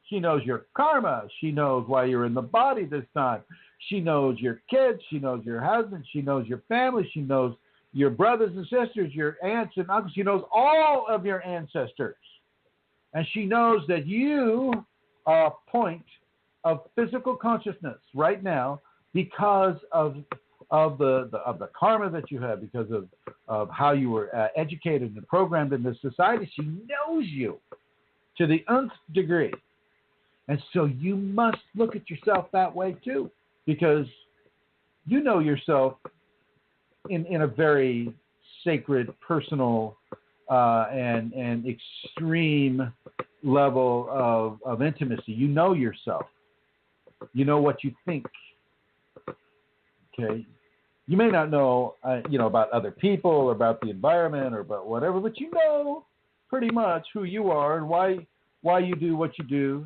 She knows your karma. She knows why you're in the body this time. She knows your kids. She knows your husband. She knows your family. She knows your brothers and sisters, your aunts and uncles. She knows all of your ancestors. And she knows that you are a point of physical consciousness right now because of the karma that you have, because of how you were educated and programmed in this society. She knows you to the nth degree. And so you must look at yourself that way too, because you know yourself in a very sacred, personal, and extreme level of intimacy. You know yourself. You know what you think. Okay? You may not know, about other people or about the environment or about whatever, but you know pretty much who you are and why you do what you do.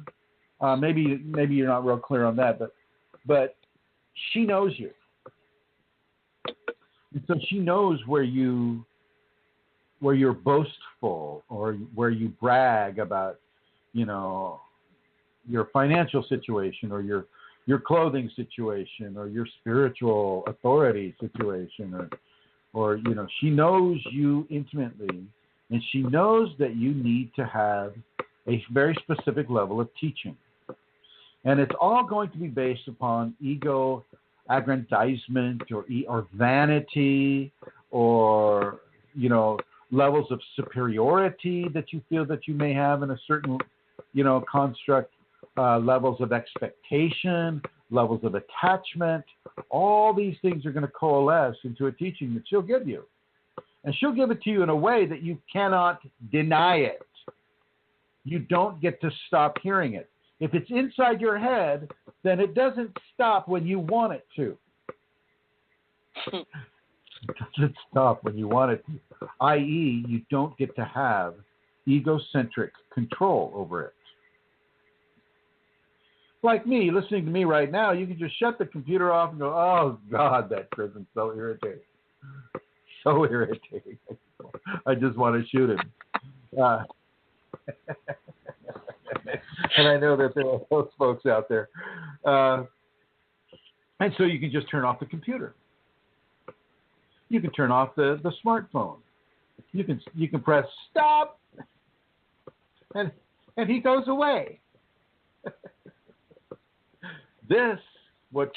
Maybe you're not real clear on that, but she knows you. And so she knows where you're boastful or where you brag about, your financial situation or your clothing situation or your spiritual authority situation or she knows you intimately, and she knows that you need to have a very specific level of teaching. And it's all going to be based upon ego aggrandizement or vanity or, levels of superiority that you feel that you may have in a certain, construct, levels of expectation, levels of attachment. All these things are going to coalesce into a teaching that she'll give you. And she'll give it to you in a way that you cannot deny it. You don't get to stop hearing it. If it's inside your head, then it doesn't stop when you want it to. It doesn't stop when you want it to. I.e., you don't get to have egocentric control over it. Like me, listening to me right now, you can just shut the computer off and go, oh, God, that Chrism's so irritating. So irritating. I just want to shoot him. And I know that there are those folks out there. And so you can just turn off the computer. You can turn off the smartphone. You can press stop, and he goes away. This what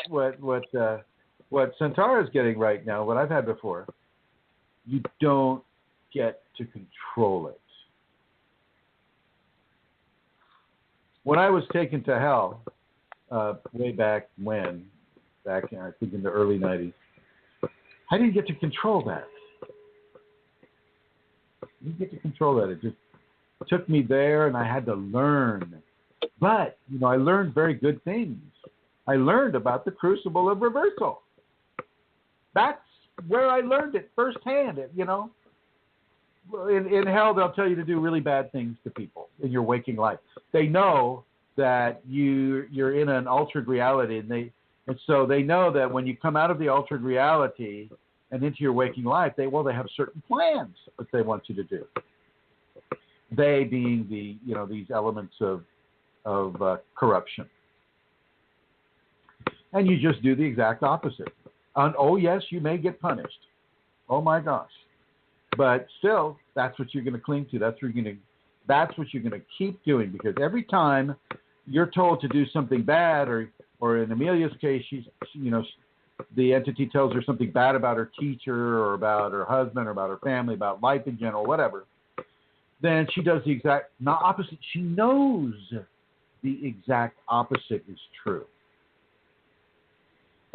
Santara is getting right now, what I've had before, you don't get to control it. When I was taken to hell, way back when, I think in the early 90s, I didn't get to control that. I didn't get to control that. It just took me there, and I had to learn. But, I learned very good things. I learned about the crucible of reversal. That's where I learned it firsthand. In hell, they'll tell you to do really bad things to people in your waking life. They know that you're in an altered reality, and so they know that when you come out of the altered reality and into your waking life, they have certain plans that they want you to do. They being these elements of corruption, and you just do the exact opposite. And oh yes, you may get punished. Oh my gosh. But still, that's what you're going to cling to. That's what you're going to keep doing, because every time you're told to do something bad, or in Amelia's case, the entity tells her something bad about her teacher or about her husband or about her family, about life in general, whatever, then she does the exact opposite. She knows the exact opposite is true.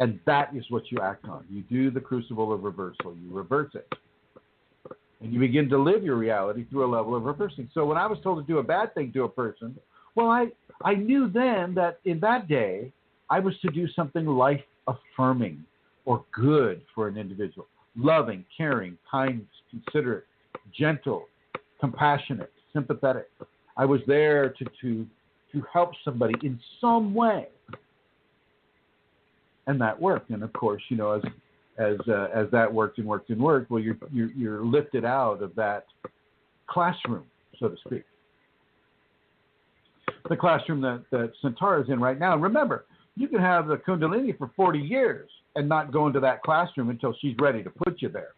And that is what you act on. You do the crucible of reversal. You reverse it. And you begin to live your reality through a level of reversing. So when I was told to do a bad thing to a person, well, I knew then that in that day, I was to do something life-affirming or good for an individual. Loving, caring, kind, considerate, gentle, compassionate, sympathetic. I was there to help somebody in some way. And that worked. And of course, you know, as that worked, well, you're lifted out of that classroom, so to speak. The classroom that Santara is in right now. And remember, you can have the Kundalini for 40 years and not go into that classroom until she's ready to put you there.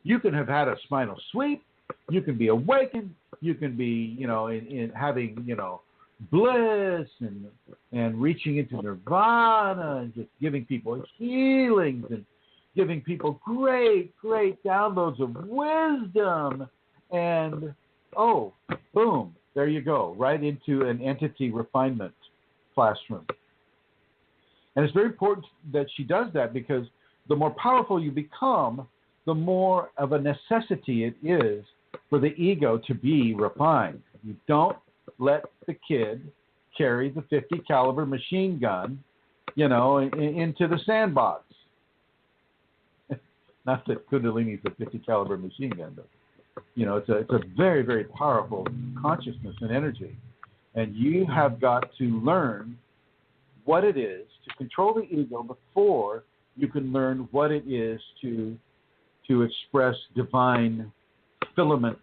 You can have had a spinal sweep. You can be awakened. You can be, you know, in having, you know, bliss and reaching into nirvana and just giving people healings and giving people great downloads of wisdom. And, oh, boom, there you go, right into an entity refinement classroom. And it's very important that she does that, because the more powerful you become, the more of a necessity it is for the ego to be refined. You don't let the kid carry the 50 caliber machine gun, you know, into the sandbox. Not that Kundalini is a 50 caliber machine gun, but, you know, it's a very, very powerful consciousness and energy. And you have got to learn what it is to control the ego before you can learn what it is to express divine filament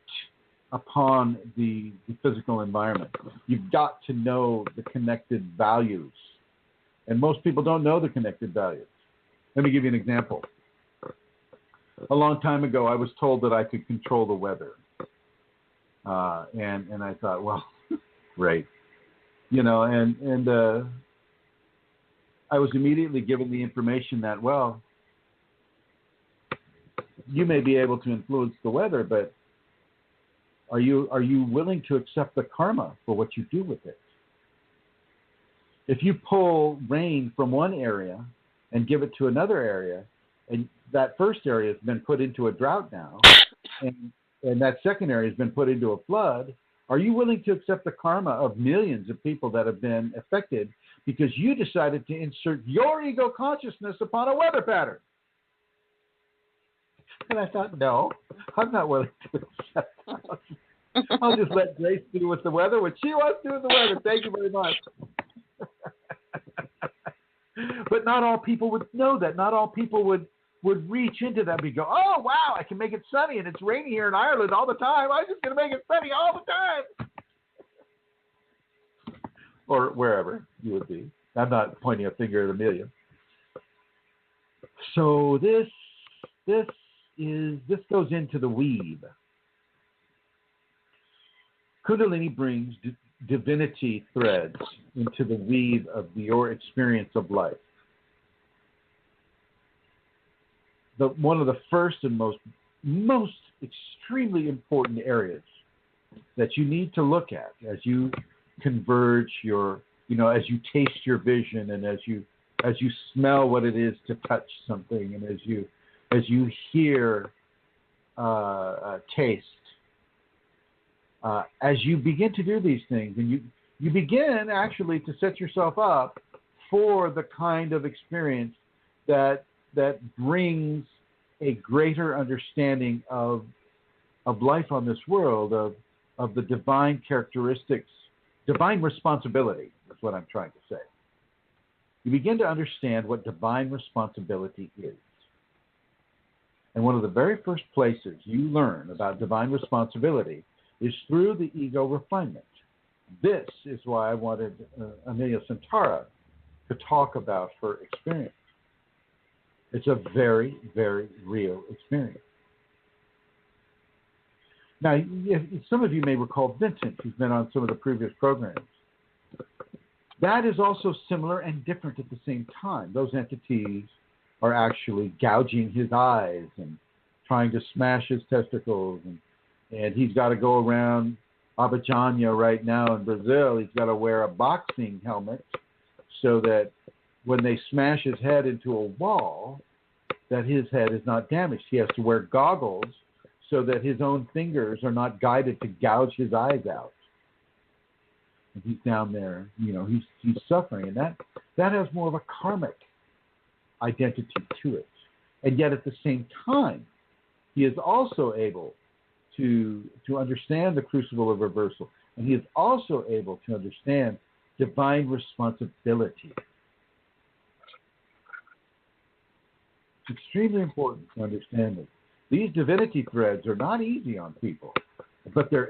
upon the physical environment. You've got to know the connected values. And most people don't know the connected values. Let me give you an example. A long time ago, I was told that I could control the weather. And I thought, well, great. You know, and I was immediately given the information that, well, you may be able to influence the weather, but are you willing to accept the karma for what you do with it? If you pull rain from one area and give it to another area, and that first area has been put into a drought now, and that second area has been put into a flood, are you willing to accept the karma of millions of people that have been affected because you decided to insert your ego consciousness upon a weather pattern? And I thought, no, I'm not willing to accept that. I'll just let Grace do with the weather what she wants to do with the weather. Thank you very much. But not all people would know that. Not all people would reach into that and go, oh, wow, I can make it sunny, and it's raining here in Ireland all the time. I'm just going to make it sunny all the time. Or wherever you would be. I'm not pointing a finger at Amelia. So this goes into the weave. Kundalini brings divinity threads into the weave of your experience of life. One of the first and most extremely important areas that you need to look at as you converge as you taste your vision, and as you smell what it is to touch something, and as you hear taste, as you begin to do these things, and you begin actually to set yourself up for the kind of experience that brings a greater understanding of life on this world, of the divine characteristics, divine responsibility is what I'm trying to say. You begin to understand what divine responsibility is. And one of the very first places you learn about divine responsibility is through the ego refinement. This is why I wanted Amelia Santara to talk about her experience. It's a very, very real experience. Now, some of you may recall Vincent, who's been on some of the previous programs. That is also similar and different at the same time. Those entities are actually gouging his eyes and trying to smash his testicles. And he's got to go around Abidjan right now in Brazil. He's got to wear a boxing helmet so that when they smash his head into a wall, that his head is not damaged. He has to wear goggles so that his own fingers are not guided to gouge his eyes out. And he's down there, he's suffering, and that has more of a karmic identity to it. And yet at the same time, he is also able to understand the crucible of reversal, and he is also able to understand divine responsibility. It's extremely important to understand this. These divinity threads are not easy on people, but they're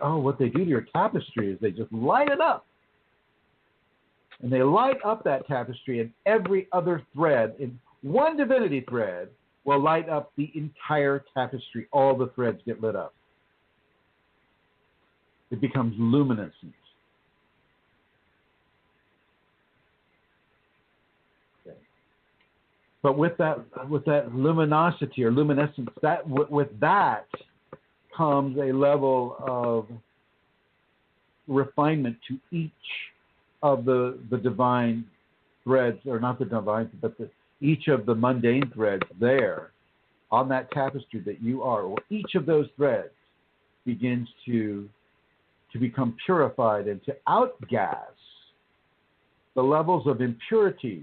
what they do to your tapestry is they just light it up. And they light up that tapestry, and every other thread, in one divinity thread, will light up the entire tapestry. All the threads get lit up. It becomes luminescent. Okay. But with that luminosity or luminescence, with that comes a level of refinement to each of the divine threads, or not the divine, but each of the mundane threads there on that tapestry that you are, or each of those threads begins to become purified and to outgas the levels of impurities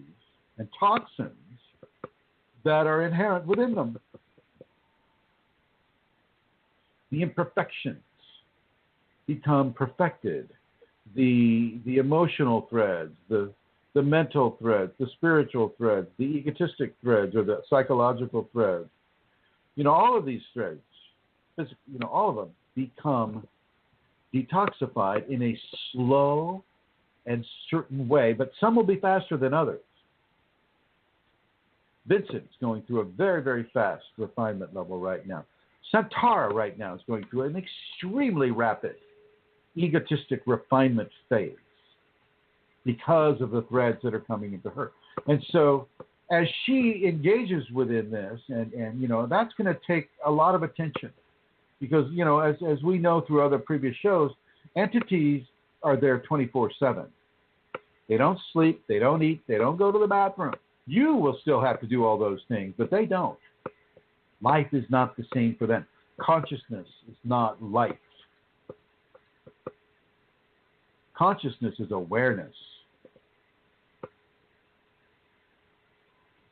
and toxins that are inherent within them. The imperfections become perfected. The emotional threads, the mental threads, the spiritual threads, the egotistic threads, or the psychological threads. All of these threads, all of them become detoxified in a slow and certain way, but some will be faster than others. Vincent's going through a very, very fast refinement level right now. Santara right now is going through an extremely rapid egotistic refinement phase because of the threads that are coming into her. And so as she engages within this, and that's going to take a lot of attention because, as we know through other previous shows, entities are there 24/7. They don't sleep, they don't eat, they don't go to the bathroom. You will still have to do all those things, but they don't. Life is not the same for them. Consciousness is not life. Consciousness is awareness.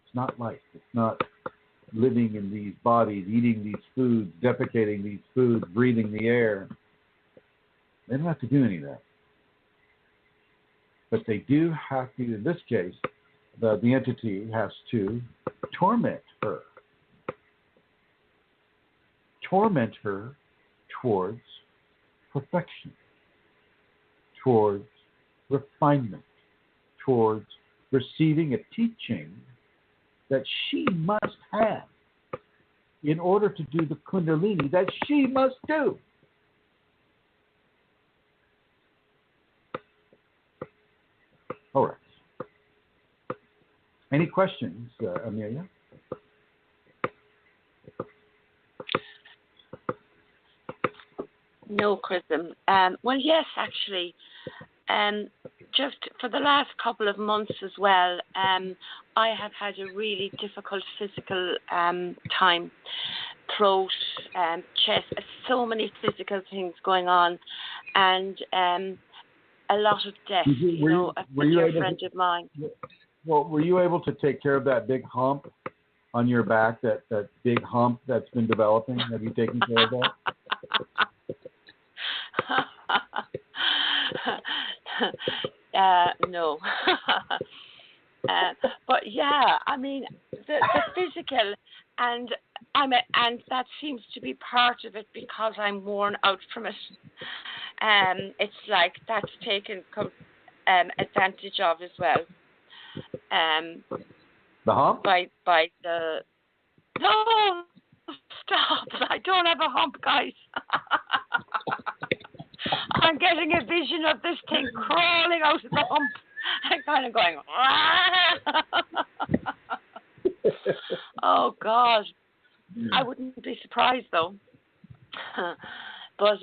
It's not life. It's not living in these bodies, eating these foods, defecating these foods, breathing the air. They don't have to do any of that. But they do have to, in this case, the entity has to torment her. Torment her towards perfection, towards refinement, towards receiving a teaching that she must have in order to do the Kundalini that she must do. All right. Any questions, Amelia? No, Chrism. Well, yes, actually. Just for the last couple of months as well, I have had a really difficult physical time. Throat, chest, so many physical things going on, and a lot of death. A dear friend of mine. Well, were you able to take care of that big hump on your back, that big hump that's been developing? Have you taken care of that? No. But yeah, I mean, the physical, and that seems to be part of it because I'm worn out from it. It's like that's taken advantage of as well. The hump? By the no, stop! I don't have a hump, guys. I'm getting a vision of this thing crawling out of the hump and kind of going. Oh God! I wouldn't be surprised though. But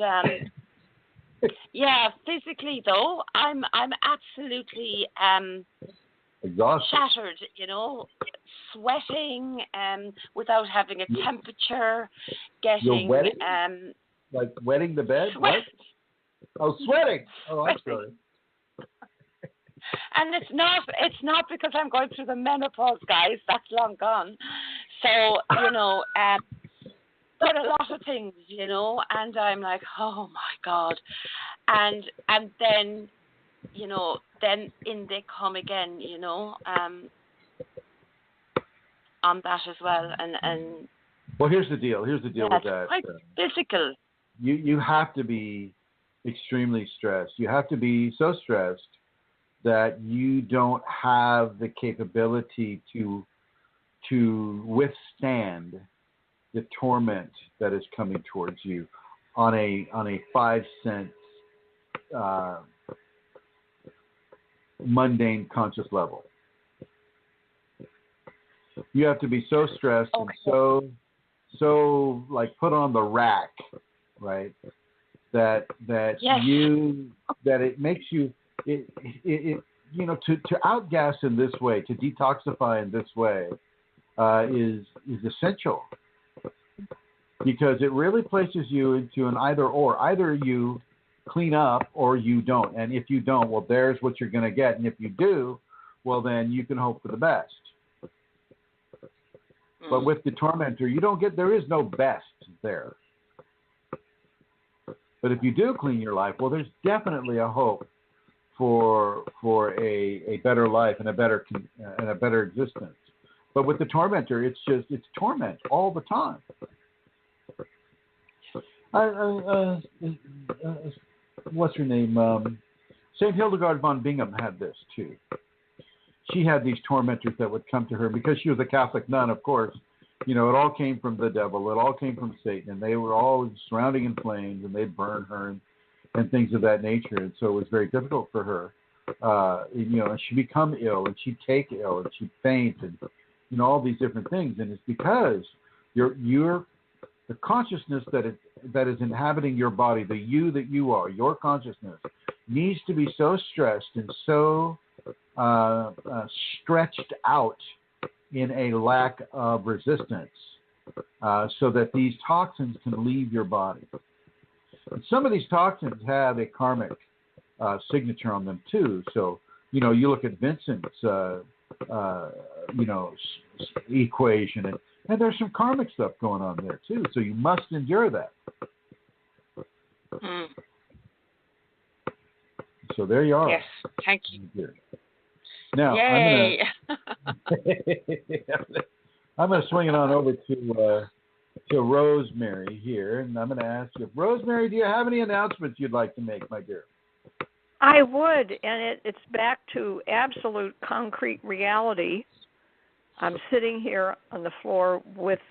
yeah, physically though, I'm absolutely exhausted. shattered, sweating without having a temperature, getting You're wetting? Like wetting the bed? sweat. What? Oh, sweating. Oh, I'm sorry. And it's not because I'm going through the menopause, guys. That's long gone. So, but a lot of things, and I'm like, oh my God. And then, then in they come again, on that as well. And well, here's the deal. Here's the deal with that. Quite physical. You have to be extremely stressed. You have to be so stressed that you don't have the capability to withstand the torment that is coming towards you on a 5-cent mundane conscious level. You have to be so stressed and so like put on the rack, right? That yes. that it makes you to outgas in this way, to detoxify in this way, is essential, because it really places you into an either or. Either you clean up or you don't. And if you don't, well, there's what you're going to get. And if you do, well, then you can hope for the best. But with the tormentor, there is no best there. But if you do clean your life, well, there's definitely a hope for a better life and a better existence. But with the tormentor, it's torment all the time. What's her name? Saint Hildegard von Bingen had this too. She had these tormentors that would come to her because she was a Catholic nun, of course. It all came from the devil. It all came from Satan, and they were all surrounding in flames, and they'd burn her and things of that nature. And so it was very difficult for her. And she'd become ill, and she'd take ill, and she'd faint, and all these different things. And it's because the consciousness that is inhabiting your body, the you that you are, your consciousness, needs to be so stressed and so stretched out in a lack of resistance, so that these toxins can leave your body. And some of these toxins have a karmic signature on them too. So you look at Vincent's equation, and there's some karmic stuff going on there too. So you must endure that. Mm. So there you are. Yes, thank you. Now, yay! I'm going to swing it on over to Rosemary here, and I'm going to ask you, Rosemary, do you have any announcements you'd like to make, my dear? I would, and it's back to absolute concrete reality. I'm sitting here on the floor with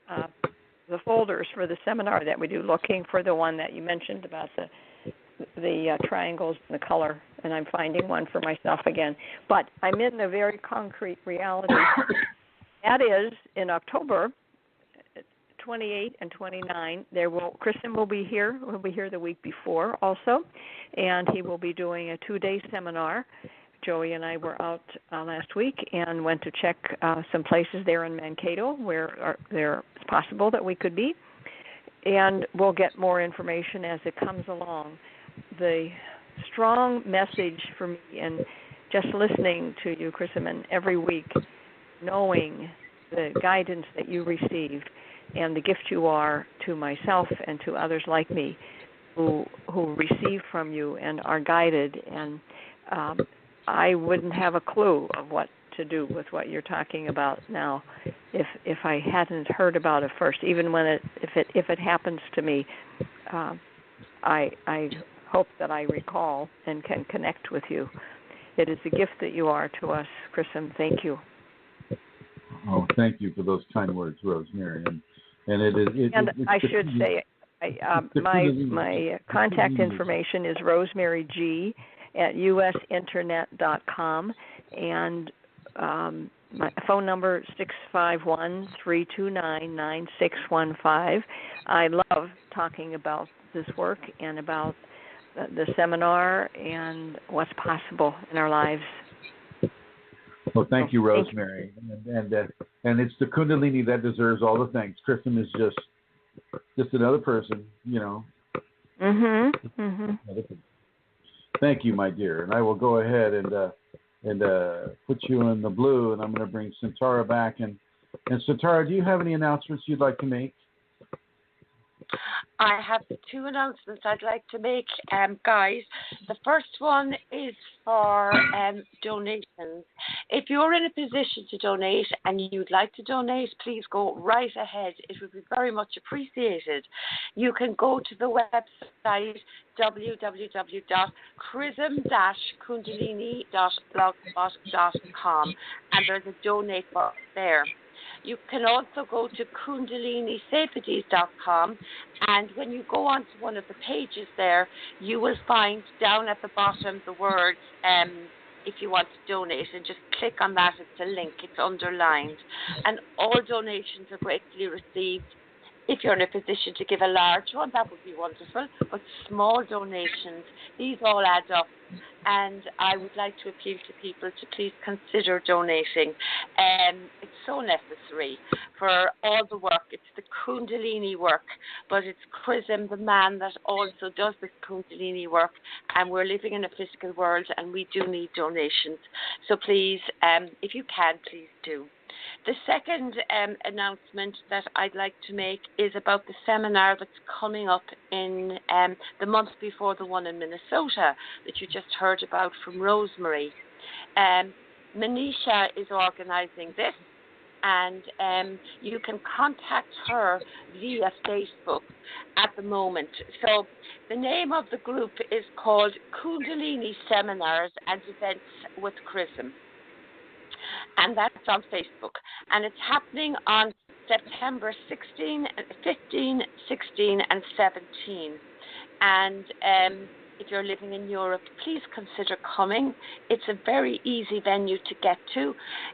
the folders for the seminar that we do, looking for the one that you mentioned about the triangles and the color, and I'm finding one for myself again. But I'm in the very concrete reality. That is, in October 28 and 29, Chrism will be here. He'll be here the week before also, and he will be doing a 2-day seminar. Joey and I were out last week and went to check some places there in Mankato where it's possible that we could be, and we'll get more information as it comes along. The strong message for me, and just listening to you, Chrism, and every week, knowing the guidance that you received and the gift you are to myself and to others like me who receive from you and are guided, and I wouldn't have a clue of what to do with what you're talking about now if I hadn't heard about it first. Even when if it happens to me, I hope that I recall and can connect with you. It is a gift that you are to us, Chrism. Thank you. Oh, thank you for those kind words, Rosemary. I should say, my contact information is Rosemary G at usinternet.com, and my phone number is 651-329-9615. I love talking about this work and about the seminar and what's possible in our lives. Well, thank you, Rosemary. And it's the Kundalini that deserves all the thanks. Chrism is just another person, you know. Thank you, my dear. And I will go ahead and put you in the blue, and I'm going to bring Santara back. And Santara, do you have any announcements you'd like to make? I have two announcements I'd like to make, guys. The first one is for donations. If you're in a position to donate and you'd like to donate, please go right ahead. It would be very much appreciated. You can go to the website www.chrism-kundalini.blogspot.com, and there's a donate box there. You can also go to KundaliniSafeties.com, and when you go onto one of the pages there, you will find down at the bottom the words, if you want to donate, and just click on that. It's a link. It's underlined. And all donations are greatly received. If you're in a position to give a large one, that would be wonderful. But small donations, these all add up. And I would like to appeal to people to please consider donating. It's so necessary for all the work. It's the Kundalini work, but it's Chrism, the man that also does this Kundalini work. And we're living in a physical world, and we do need donations. So please, if you can, please do. The second announcement that I'd like to make is about the seminar that's coming up in the month before the one in Minnesota that you just heard about from Rosemary. Manisha is organising this, and you can contact her via Facebook at the moment. So the name of the group is called Kundalini Seminars and Events with Chrism. And that's on Facebook. And it's happening on September 15, 16, and 17. And if you're living in Europe, please consider coming. It's a very easy venue to get to.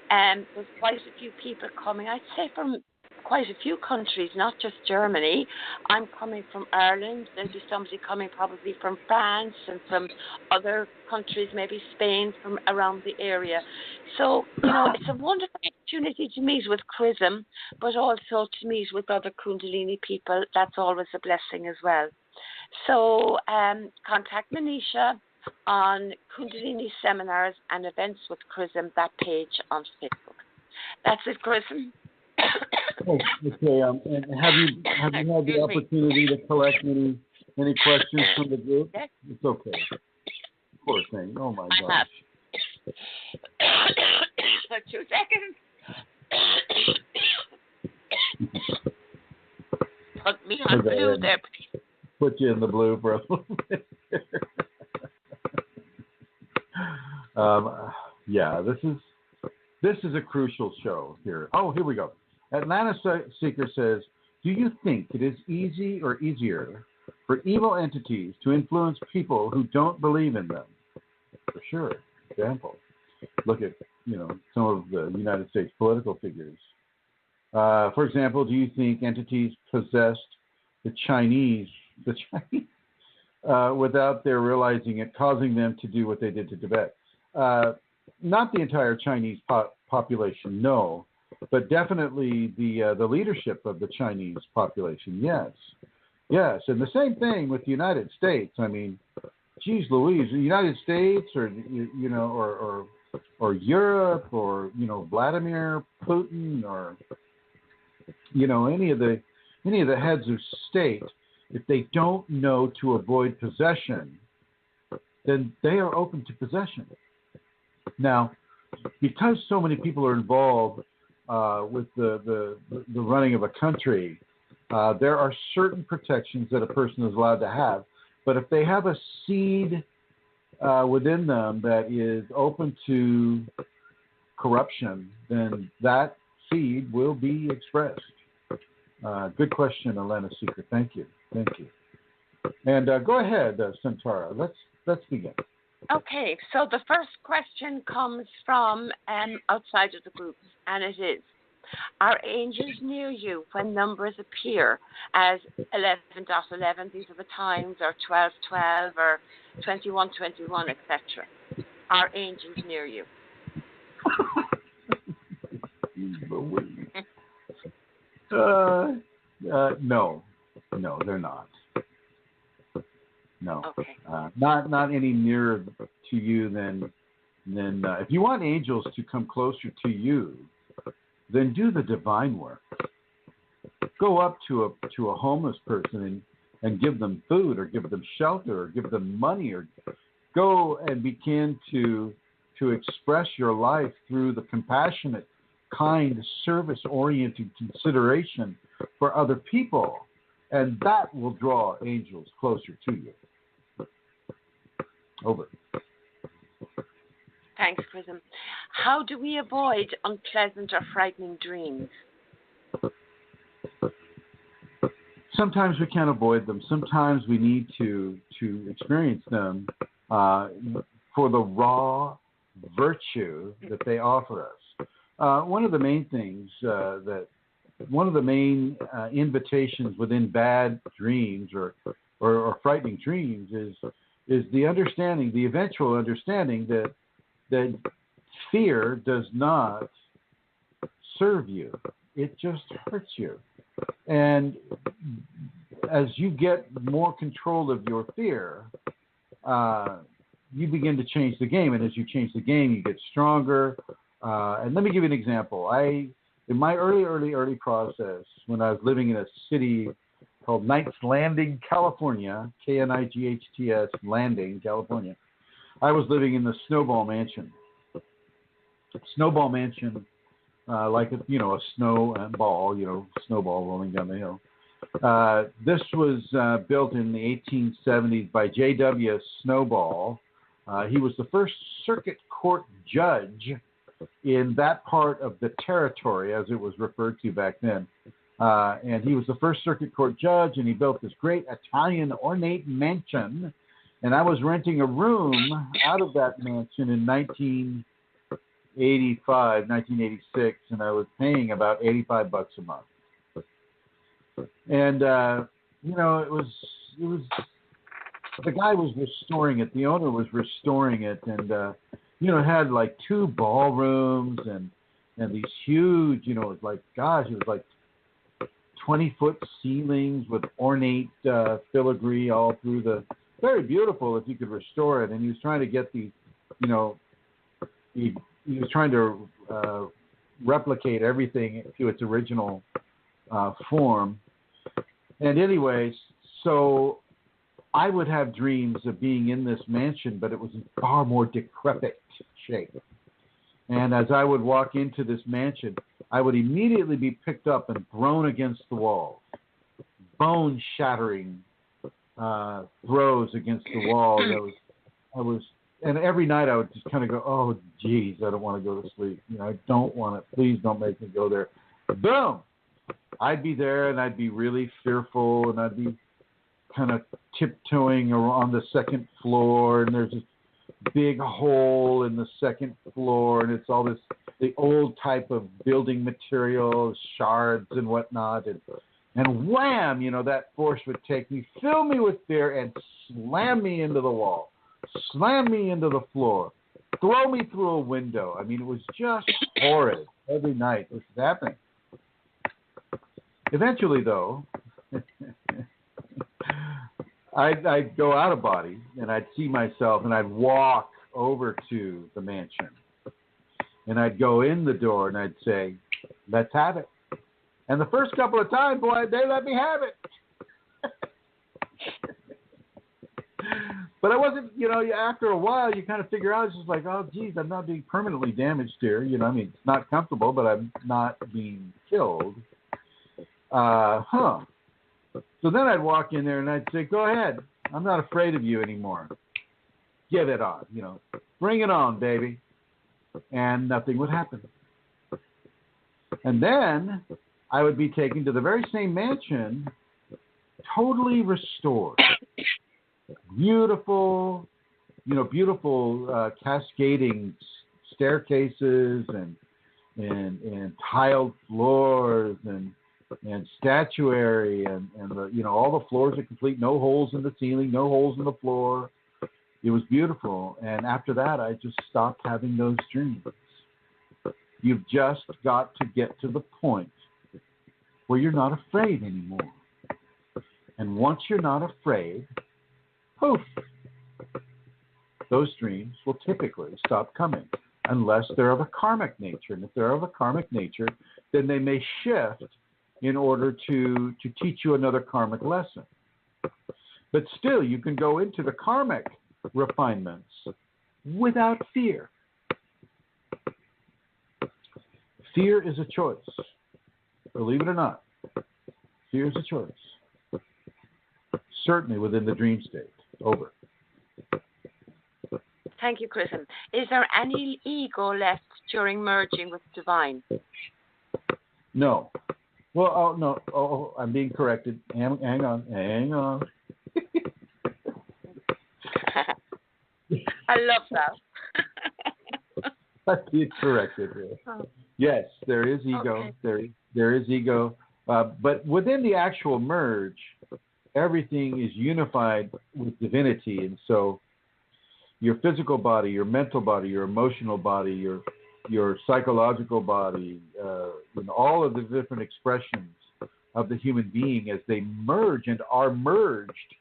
There's quite a few people coming, I'd say from quite a few countries, not just Germany. I'm coming from Ireland. There'll be somebody coming probably from France and from other countries, maybe Spain, from around the area. So, you know, it's a wonderful opportunity to meet with Chrism, but also to meet with other Kundalini people. That's always a blessing as well. So contact Manisha on Kundalini Seminars and Events with Chrism, that page on Facebook. That's it, Chrism. Okay, and have you had the opportunity to collect any questions from the group? Yes. It's okay. Poor thing. Oh my gosh. I have. For 2 seconds. Put me on blue there, please. Put you in the blue for a little bit. Yeah, this is a crucial show here. Oh, here we go. Atlanta Seeker says, do you think it is easy or easier for evil entities to influence people who don't believe in them? For sure. Example. Look at, some of the United States political figures. For example, do you think entities possessed the Chinese without their realizing it, causing them to do what they did to Tibet? Not the entire Chinese population, no, but definitely the leadership of the Chinese population, yes. Yes, and the same thing with the United States. I mean, geez Louise, the United States or Europe or, Vladimir Putin or, any of the heads of state, if they don't know to avoid possession, then they are open to possession. Now, because so many people are involved with the running of a country, there are certain protections that a person is allowed to have. But if they have a seed within them that is open to corruption, then that seed will be expressed. Good question, Elena Seeker. Thank you. And go ahead, Santara. Let's begin. Okay, so the first question comes from outside of the group, and it is, are angels near you when numbers appear as 11.11, these are the times, or 12.12, or 21.21, etc.? Are angels near you? No, they're not. No, Okay. not any nearer to you than if you want angels to come closer to you, then do the divine work. Go up to a homeless person and give them food, or give them shelter, or give them money, or go and begin to express your life through the compassionate, kind, service-oriented consideration for other people, and that will draw angels closer to you. Over. Thanks, Chrism. How do we avoid unpleasant or frightening dreams? Sometimes we can't avoid them. Sometimes we need to experience them for the raw virtue that they offer us. One of the main things one of the main invitations within bad dreams or frightening dreams is the understanding, the eventual understanding that fear does not serve you. It just hurts you. And as you get more control of your fear, you begin to change the game. And as you change the game, you get stronger. And let me give you an example. In my early process, when I was living in a city called Knights Landing, California, Knights Landing, California, I was living in the Snowball Mansion. Snowball Mansion, like a snowball, snowball rolling down the hill. This was built in the 1870s by J.W. Snowball. He was the first circuit court judge in that part of the territory, as it was referred to back then. And he was the first circuit court judge, and he built this great Italian ornate mansion. And I was renting a room out of that mansion in 1986, and I was paying about $85 a month. And it was the guy was restoring it. The owner was restoring it, and it had like 2 ballrooms and these huge, it was like 20-foot ceilings with ornate filigree all through the. Very beautiful if you could restore it. And he was trying to get these, he was trying to replicate everything to its original form. And anyways, so I would have dreams of being in this mansion, but it was in far more decrepit shape. And as I would walk into this mansion, I would immediately be picked up and thrown against the walls, bone-shattering throws against the wall. And every night I would just kind of go, oh, geez, I don't want to go to sleep. I don't want it. Please don't make me go there. Boom! I'd be there, and I'd be really fearful, and I'd be kind of tiptoeing on the second floor, and there's this big hole in the second floor, and it's all this, the old type of building material, shards and whatnot, and wham, that force would take me, fill me with fear, and slam me into the wall, slam me into the floor, throw me through a window. I mean, it was just horrid every night. This was happening. Eventually, though, I'd go out of body, and I'd see myself, and I'd walk over to the mansion. And I'd go in the door, and I'd say, let's have it. And the first couple of times, boy, they let me have it. But I wasn't, after a while, you kind of figure out, it's just like, oh, geez, I'm not being permanently damaged here. It's not comfortable, but I'm not being killed. So then I'd walk in there and I'd say, go ahead. I'm not afraid of you anymore. Give it on, Bring it on, baby. And nothing would happen. And then I would be taken to the very same mansion, totally restored. Beautiful, cascading staircases and tiled floors and statuary and all the floors are complete, no holes in the ceiling, no holes in the floor. It was beautiful. And after that, I just stopped having those dreams. You've just got to get to the point where you're not afraid anymore. And once you're not afraid, poof, those dreams will typically stop coming, unless they're of a karmic nature. And if they're of a karmic nature, then they may shift in order to teach you another karmic lesson. But still, you can go into the karmic refinements without fear. Fear is a choice. Believe it or not, fear is a choice. Certainly within the dream state. Over. Thank you, Chrism. Is there any ego left during merging with divine? No. Well, oh, no. Oh, I'm being corrected. Hang on. I love that. I'm being corrected here. Oh. Yes, there is ego. Okay. There is ego. But within the actual merge, everything is unified with divinity. And so your physical body, your mental body, your emotional body, your psychological body, all of the different expressions of the human being as they merge and are merged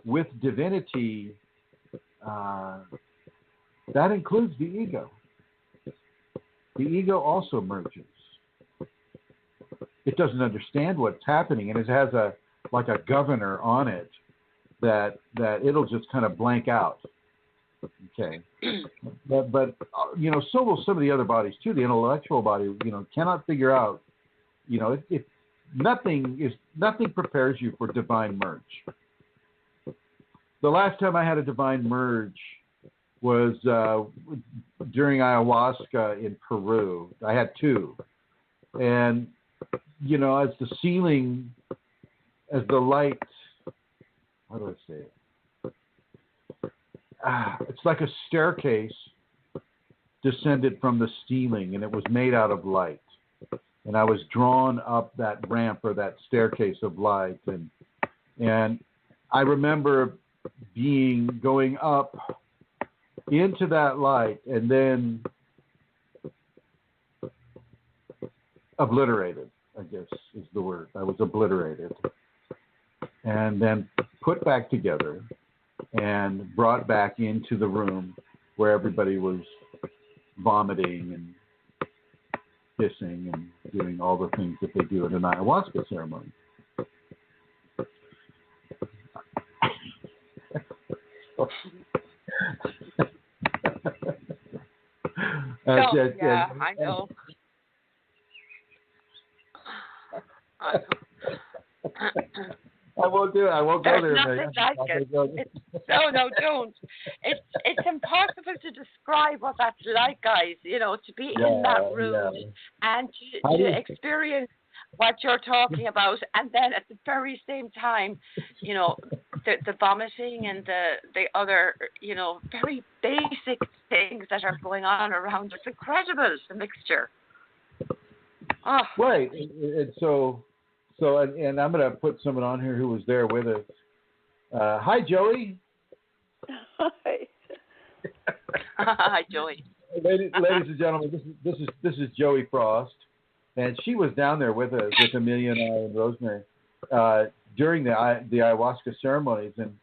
with divinity, that includes the ego. The ego also merges. It doesn't understand what's happening, and it has a governor on it that it'll just kind of blank out. Okay, but so will some of the other bodies too. The intellectual body, cannot figure out. If nothing prepares you for divine merge. The last time I had a divine merge was during ayahuasca in Peru. I had two, and as the ceiling, as the light, how do I say it? It's like a staircase descended from the ceiling, and it was made out of light. And I was drawn up that ramp or that staircase of light, and I remember going up into that light and then obliterated, I guess is the word. I was obliterated. And then put back together and brought back into the room where everybody was vomiting and hissing and doing all the things that they do at an ayahuasca ceremony. I know. I won't do it. I won't go there. Nothing like it. No, don't. It's impossible to describe what that's like, guys. To be in that room and to experience what you're talking about, and then at the very same time, the vomiting and the other, very basic things that are going on around. It's incredible, the mixture. Oh. Right, and so I'm going to put someone on here who was there with us. Hi, Joey. Hi. Hi, Joey. Ladies and gentlemen, this is Joey Frost, and she was down there with us with Amelia and I and Rosemary during the ayahuasca ceremonies, and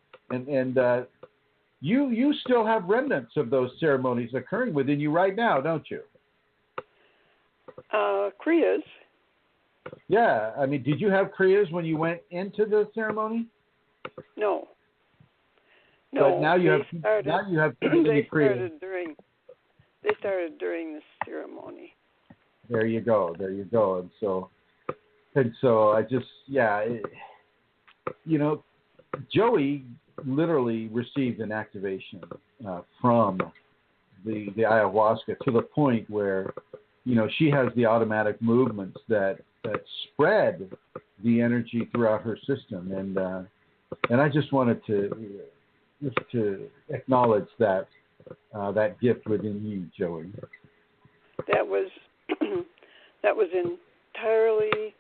you still have remnants of those ceremonies occurring within you right now, don't you? Kriyas. Yeah, I mean, did you have Kriyas when you went into the ceremony? No. But now you have They started during the ceremony. There you go. And so I just, Joey literally received an activation from the ayahuasca to the point where, she has the automatic movements that spread the energy throughout her system, and I just wanted to acknowledge that gift within you, Joey. That was entirely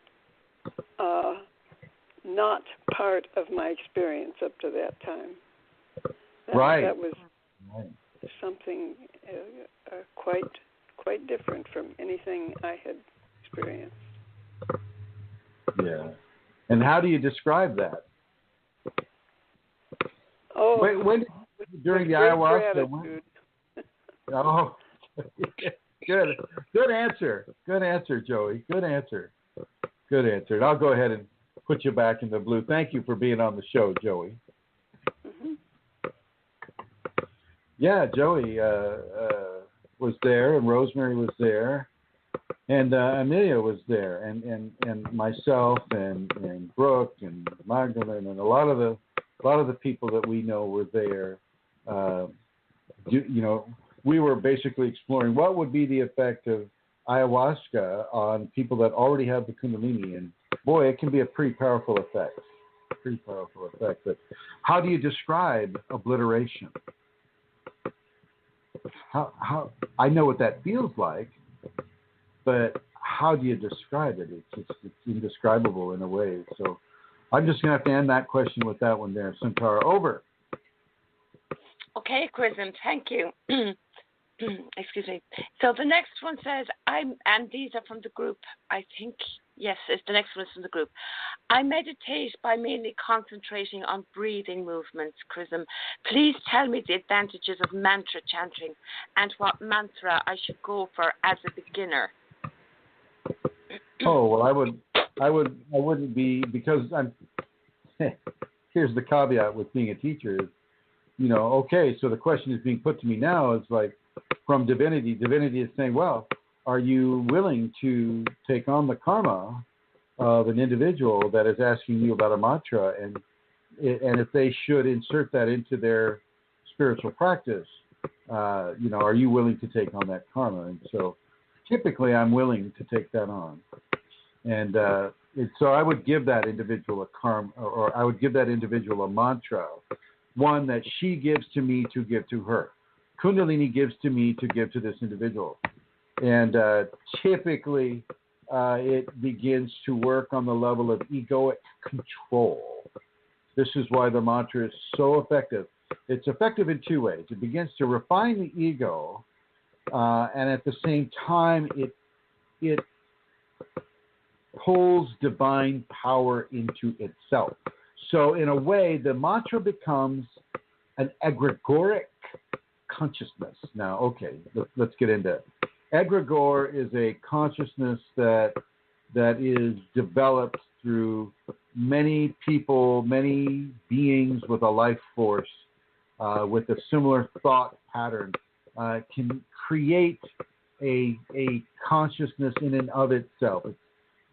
not part of my experience up to that time. That was something quite quite different from anything I had experienced. Yeah. And how do you describe that? Oh, when during the ayahuasca? Oh, good answer. Good answer, Joey. Good answer. Good answer. And I'll go ahead and put you back in the blue. Thank you for being on the show, Joey. Mm-hmm. Yeah, Joey was there, and Rosemary was there, and Amelia was there, and myself, and Brooke, and Magdalene, and a lot of the people that we know were there. We were basically exploring what would be the effect of ayahuasca on people that already have the Kundalini, and boy, it can be a pretty powerful effect. But how do you describe obliteration? How I know what that feels like, but how do you describe it? It's indescribable in a way. So I'm just going to have to end that question with that one there. Centaur, over. Okay, Chrism, thank you. Excuse me. So the next one says, and these are from the group, I think, yes, the next one is from the group. I meditate by mainly concentrating on breathing movements, Chrism. Please tell me the advantages of mantra chanting and what mantra I should go for as a beginner. Oh, well, I wouldn't be, because here's the caveat with being a teacher is, okay, so the question is being put to me now is like, from divinity is saying, well, are you willing to take on the karma of an individual that is asking you about a mantra, and if they should insert that into their spiritual practice, are you willing to take on that karma? And so typically I'm willing to take that on. And so I would give that individual a karma, or I would give that individual a mantra, one that she gives to me to give to her. Kundalini gives to me to give to this individual. And typically it begins to work on the level of egoic control. This is why the mantra is so effective. It's effective in two ways. It begins to refine the ego, and at the same time it pulls divine power into itself. So in a way, the mantra becomes an egregoric consciousness. Now, okay, let's get into it. Egregore is a consciousness that is developed through many people, many beings with a life force, with a similar thought pattern, can create a consciousness in and of itself.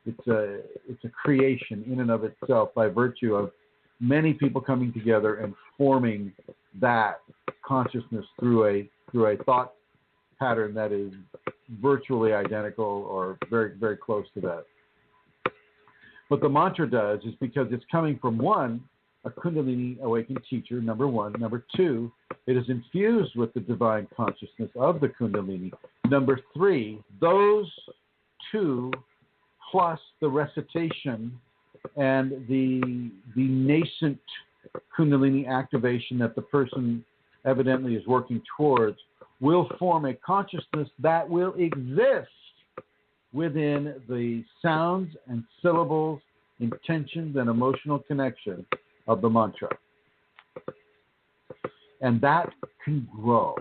It's a creation in and of itself by virtue of many people coming together and forming that consciousness through a thought pattern that is virtually identical or very, very close to that. What the mantra does is, because it's coming from one, a Kundalini awakened teacher, number one. Number two, it is infused with the divine consciousness of the Kundalini. Number three, those two plus the recitation and the nascent Kundalini activation that the person evidently is working towards will form a consciousness that will exist within the sounds and syllables, intentions, and emotional connection of the mantra. And that can grow.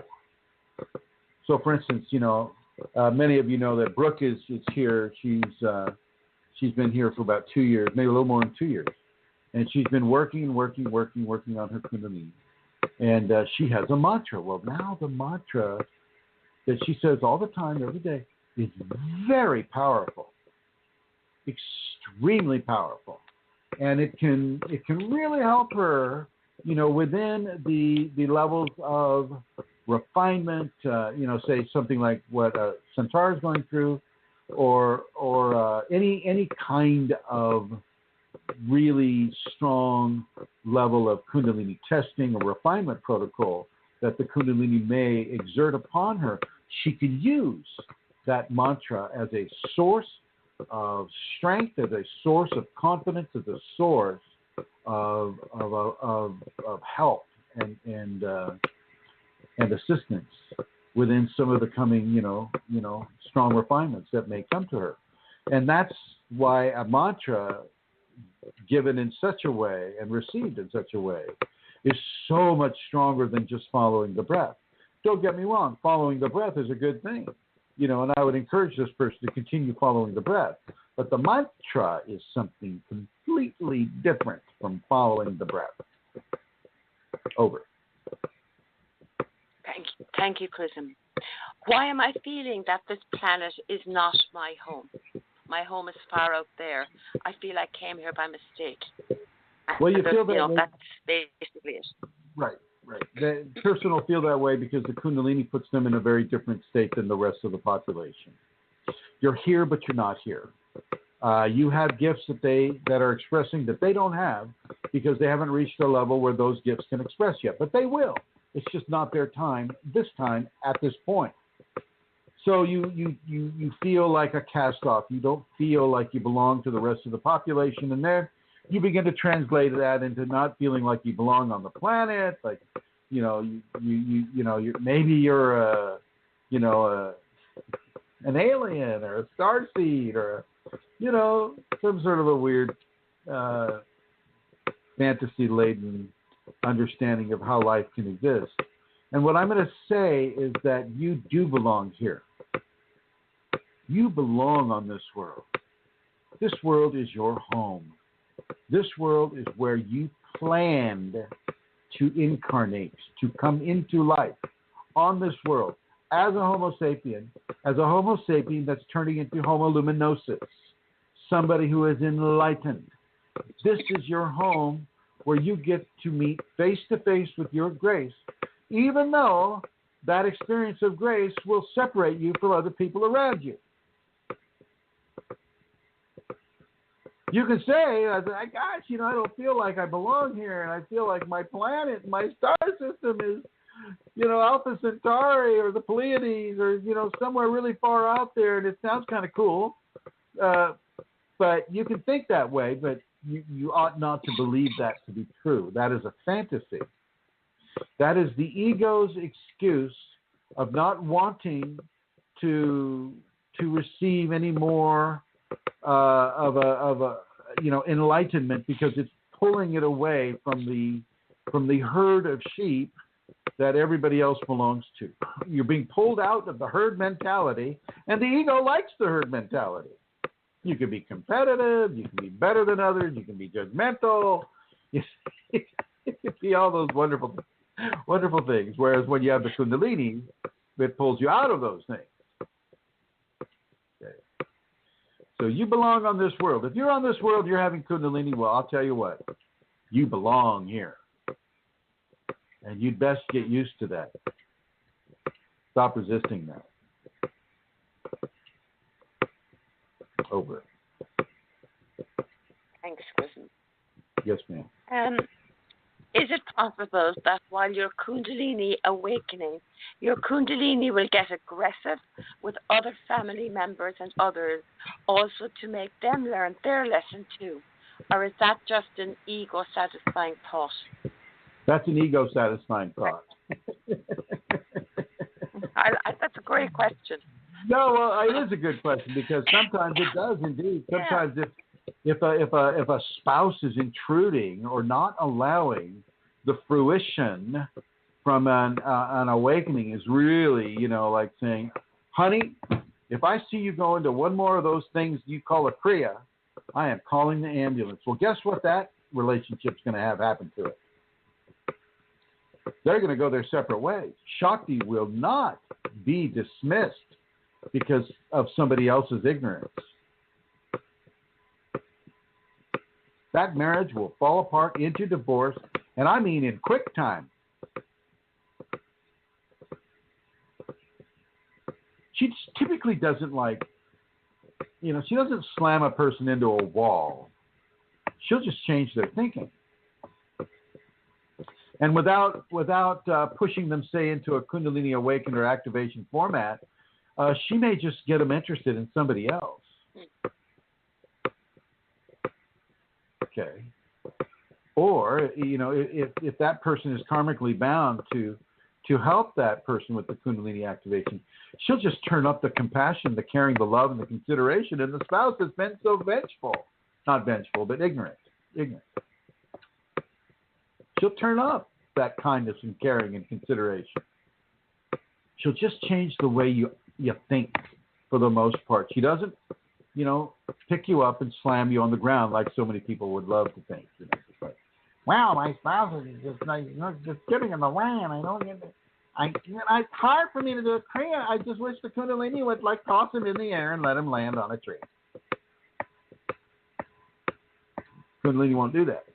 So, for instance, many of you know that Brooke is here. She's been here for about 2 years, maybe a little more than 2 years. And she's been working on her Kundalini. And she has a mantra. Well, now the mantra that she says all the time, every day, is very powerful, extremely powerful. And it can really help her, within the levels of refinement, say something like what Centaur is going through, or any kind of really strong level of Kundalini testing or refinement protocol that the Kundalini may exert upon her. She can use that mantra as a source of strength, as a source of confidence, as a source of help and assistance within some of the coming, strong refinements that may come to her. And that's why a mantra given in such a way and received in such a way is so much stronger than just following the breath. Don't get me wrong, following the breath is a good thing, and I would encourage this person to continue following the breath. But the mantra is something completely different from following the breath. Over. Thank you, Chrism. Why am I feeling that this planet is not my home? My home is far out there. I feel I came here by mistake. Well, you feel that way. That's basically it. Right. The person will feel that way because the Kundalini puts them in a very different state than the rest of the population. You're here, but you're not here. You have gifts that are expressing that they don't have because they haven't reached a level where those gifts can express yet. But they will. It's just not their time at this point. So you feel like a cast-off. You don't feel like you belong to the rest of the population. And there you begin to translate that into not feeling like you belong on the planet. Like, maybe you're an alien or a starseed or some sort of a weird fantasy-laden understanding of how life can exist. And what I'm going to say is that you do belong here. You belong on this world. This world is your home. This world is where you planned to incarnate, to come into life on this world as a Homo sapien that's turning into Homo luminosus, somebody who is enlightened. This is your home where you get to meet face to face with your grace, even though that experience of grace will separate you from other people around you. You can say, gosh, I don't feel like I belong here, and I feel like my planet, my star system is, Alpha Centauri or the Pleiades or, somewhere really far out there, and it sounds kind of cool. But you can think that way, but you ought not to believe that to be true. That is a fantasy. That is the ego's excuse of not wanting to receive any more of a enlightenment, because it's pulling it away from the herd of sheep that everybody else belongs to. You're being pulled out of the herd mentality, and the ego likes the herd mentality. You can be competitive, you can be better than others, you can be judgmental, you can be all those wonderful things. Whereas when you have the Kundalini, it pulls you out of those things. Okay. So you belong on this world. If you're on this world, you're having Kundalini, well, I'll tell you what, you belong here. And you'd best get used to that. Stop resisting that. Over. Thanks, Chrism. Yes, ma'am. Is it possible that while you're Kundalini awakening, your Kundalini will get aggressive with other family members and others, also to make them learn their lesson too? Or is that just an ego-satisfying thought? That's an ego-satisfying thought. That's a great question. No, well, it is a good question, because sometimes it does indeed. Sometimes if a spouse is intruding or not allowing the fruition from an awakening, is really, like saying, honey, if I see you go into one more of those things you call a Kriya, I am calling the ambulance. Well, guess what that relationship's going to have happen to it? They're going to go their separate ways. Shakti will not be dismissed because of somebody else's ignorance. That marriage will fall apart into divorce, and I mean in quick time. She typically doesn't she doesn't slam a person into a wall. She'll just change their thinking. And without pushing them, say, into a Kundalini awakened or activation format, she may just get them interested in somebody else. Okay. Or, if that person is karmically bound to to help that person with the Kundalini activation. She'll just turn up the compassion, the caring, the love, and the consideration. And the spouse has been so vengeful. Not vengeful, but ignorant. She'll turn up that kindness and caring and consideration. She'll just change the way you think for the most part. She doesn't, pick you up and slam you on the ground like so many people would love to think. It's like, wow, my spouse is just getting in the way, and I don't get it. It's hard for me to do a prayer. I just wish the Kundalini would toss him in the air and let him land on a tree. Kundalini won't do that.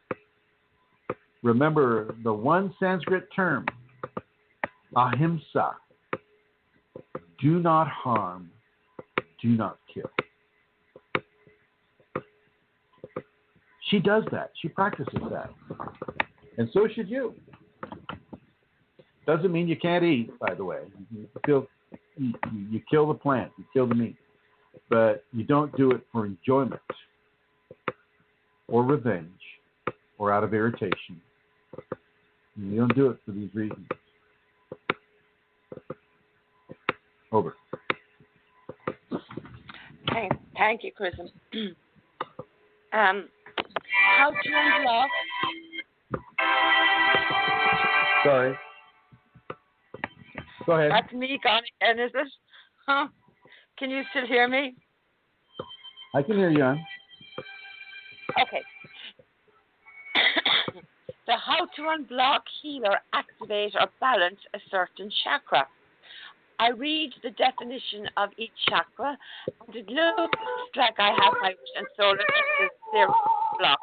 Remember the one Sanskrit term, ahimsa. Do not harm, do not kill. She does that. She practices that. And so should you. Doesn't mean you can't eat, by the way. You kill the plant, you kill the meat. But you don't do it for enjoyment or revenge or out of irritation. You don't do it for these reasons. Over. Thank you, Chrism. How to unblock? Sorry. Go ahead. That's me gone again, is it? Huh? Can you still hear me? I can hear you, Ann. Okay. So how to unblock, heal, or activate or balance a certain chakra. I read the definition of each chakra, and it looks like I have my and solar plexus zero block.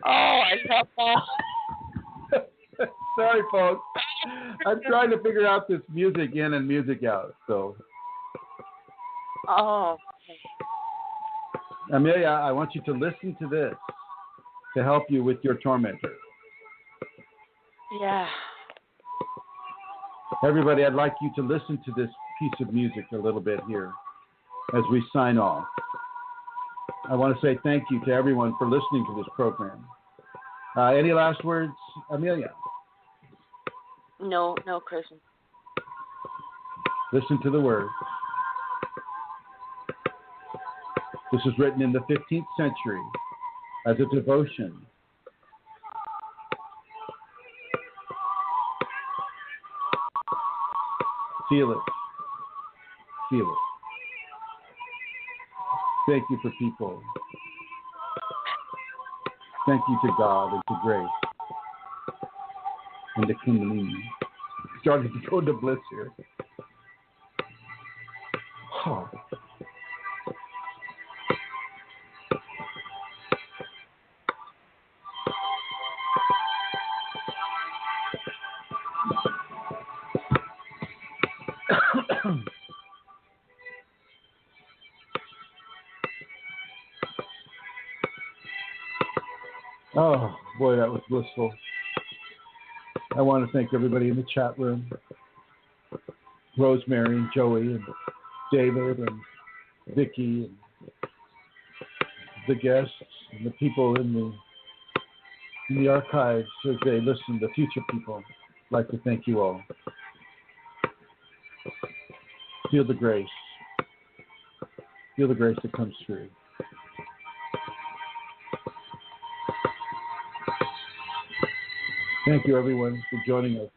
Oh, I love that. Sorry, folks. I'm trying to figure out this music in and music out. So, oh. Amelia, I want you to listen to this to help you with your tormentor. Yeah. Everybody, I'd like you to listen to this piece of music a little bit here as we sign off. I want to say thank you to everyone for listening to this program. Any last words, Amelia? No, Chrism. Listen to the words. This was written in the 15th century as a devotion. Feel it. Feel it. Thank you for people. Thank you to God and to grace and to Kunalini. Starting to go into bliss here. Oh. Oh, boy, that was blissful. I want to thank everybody in the chat room. Rosemary and Joey and David and Vicky and the guests and the people in the archives as they listen, the future people. I'd like to thank you all. Feel the grace. Feel the grace that comes through. Thank you, everyone, for joining us.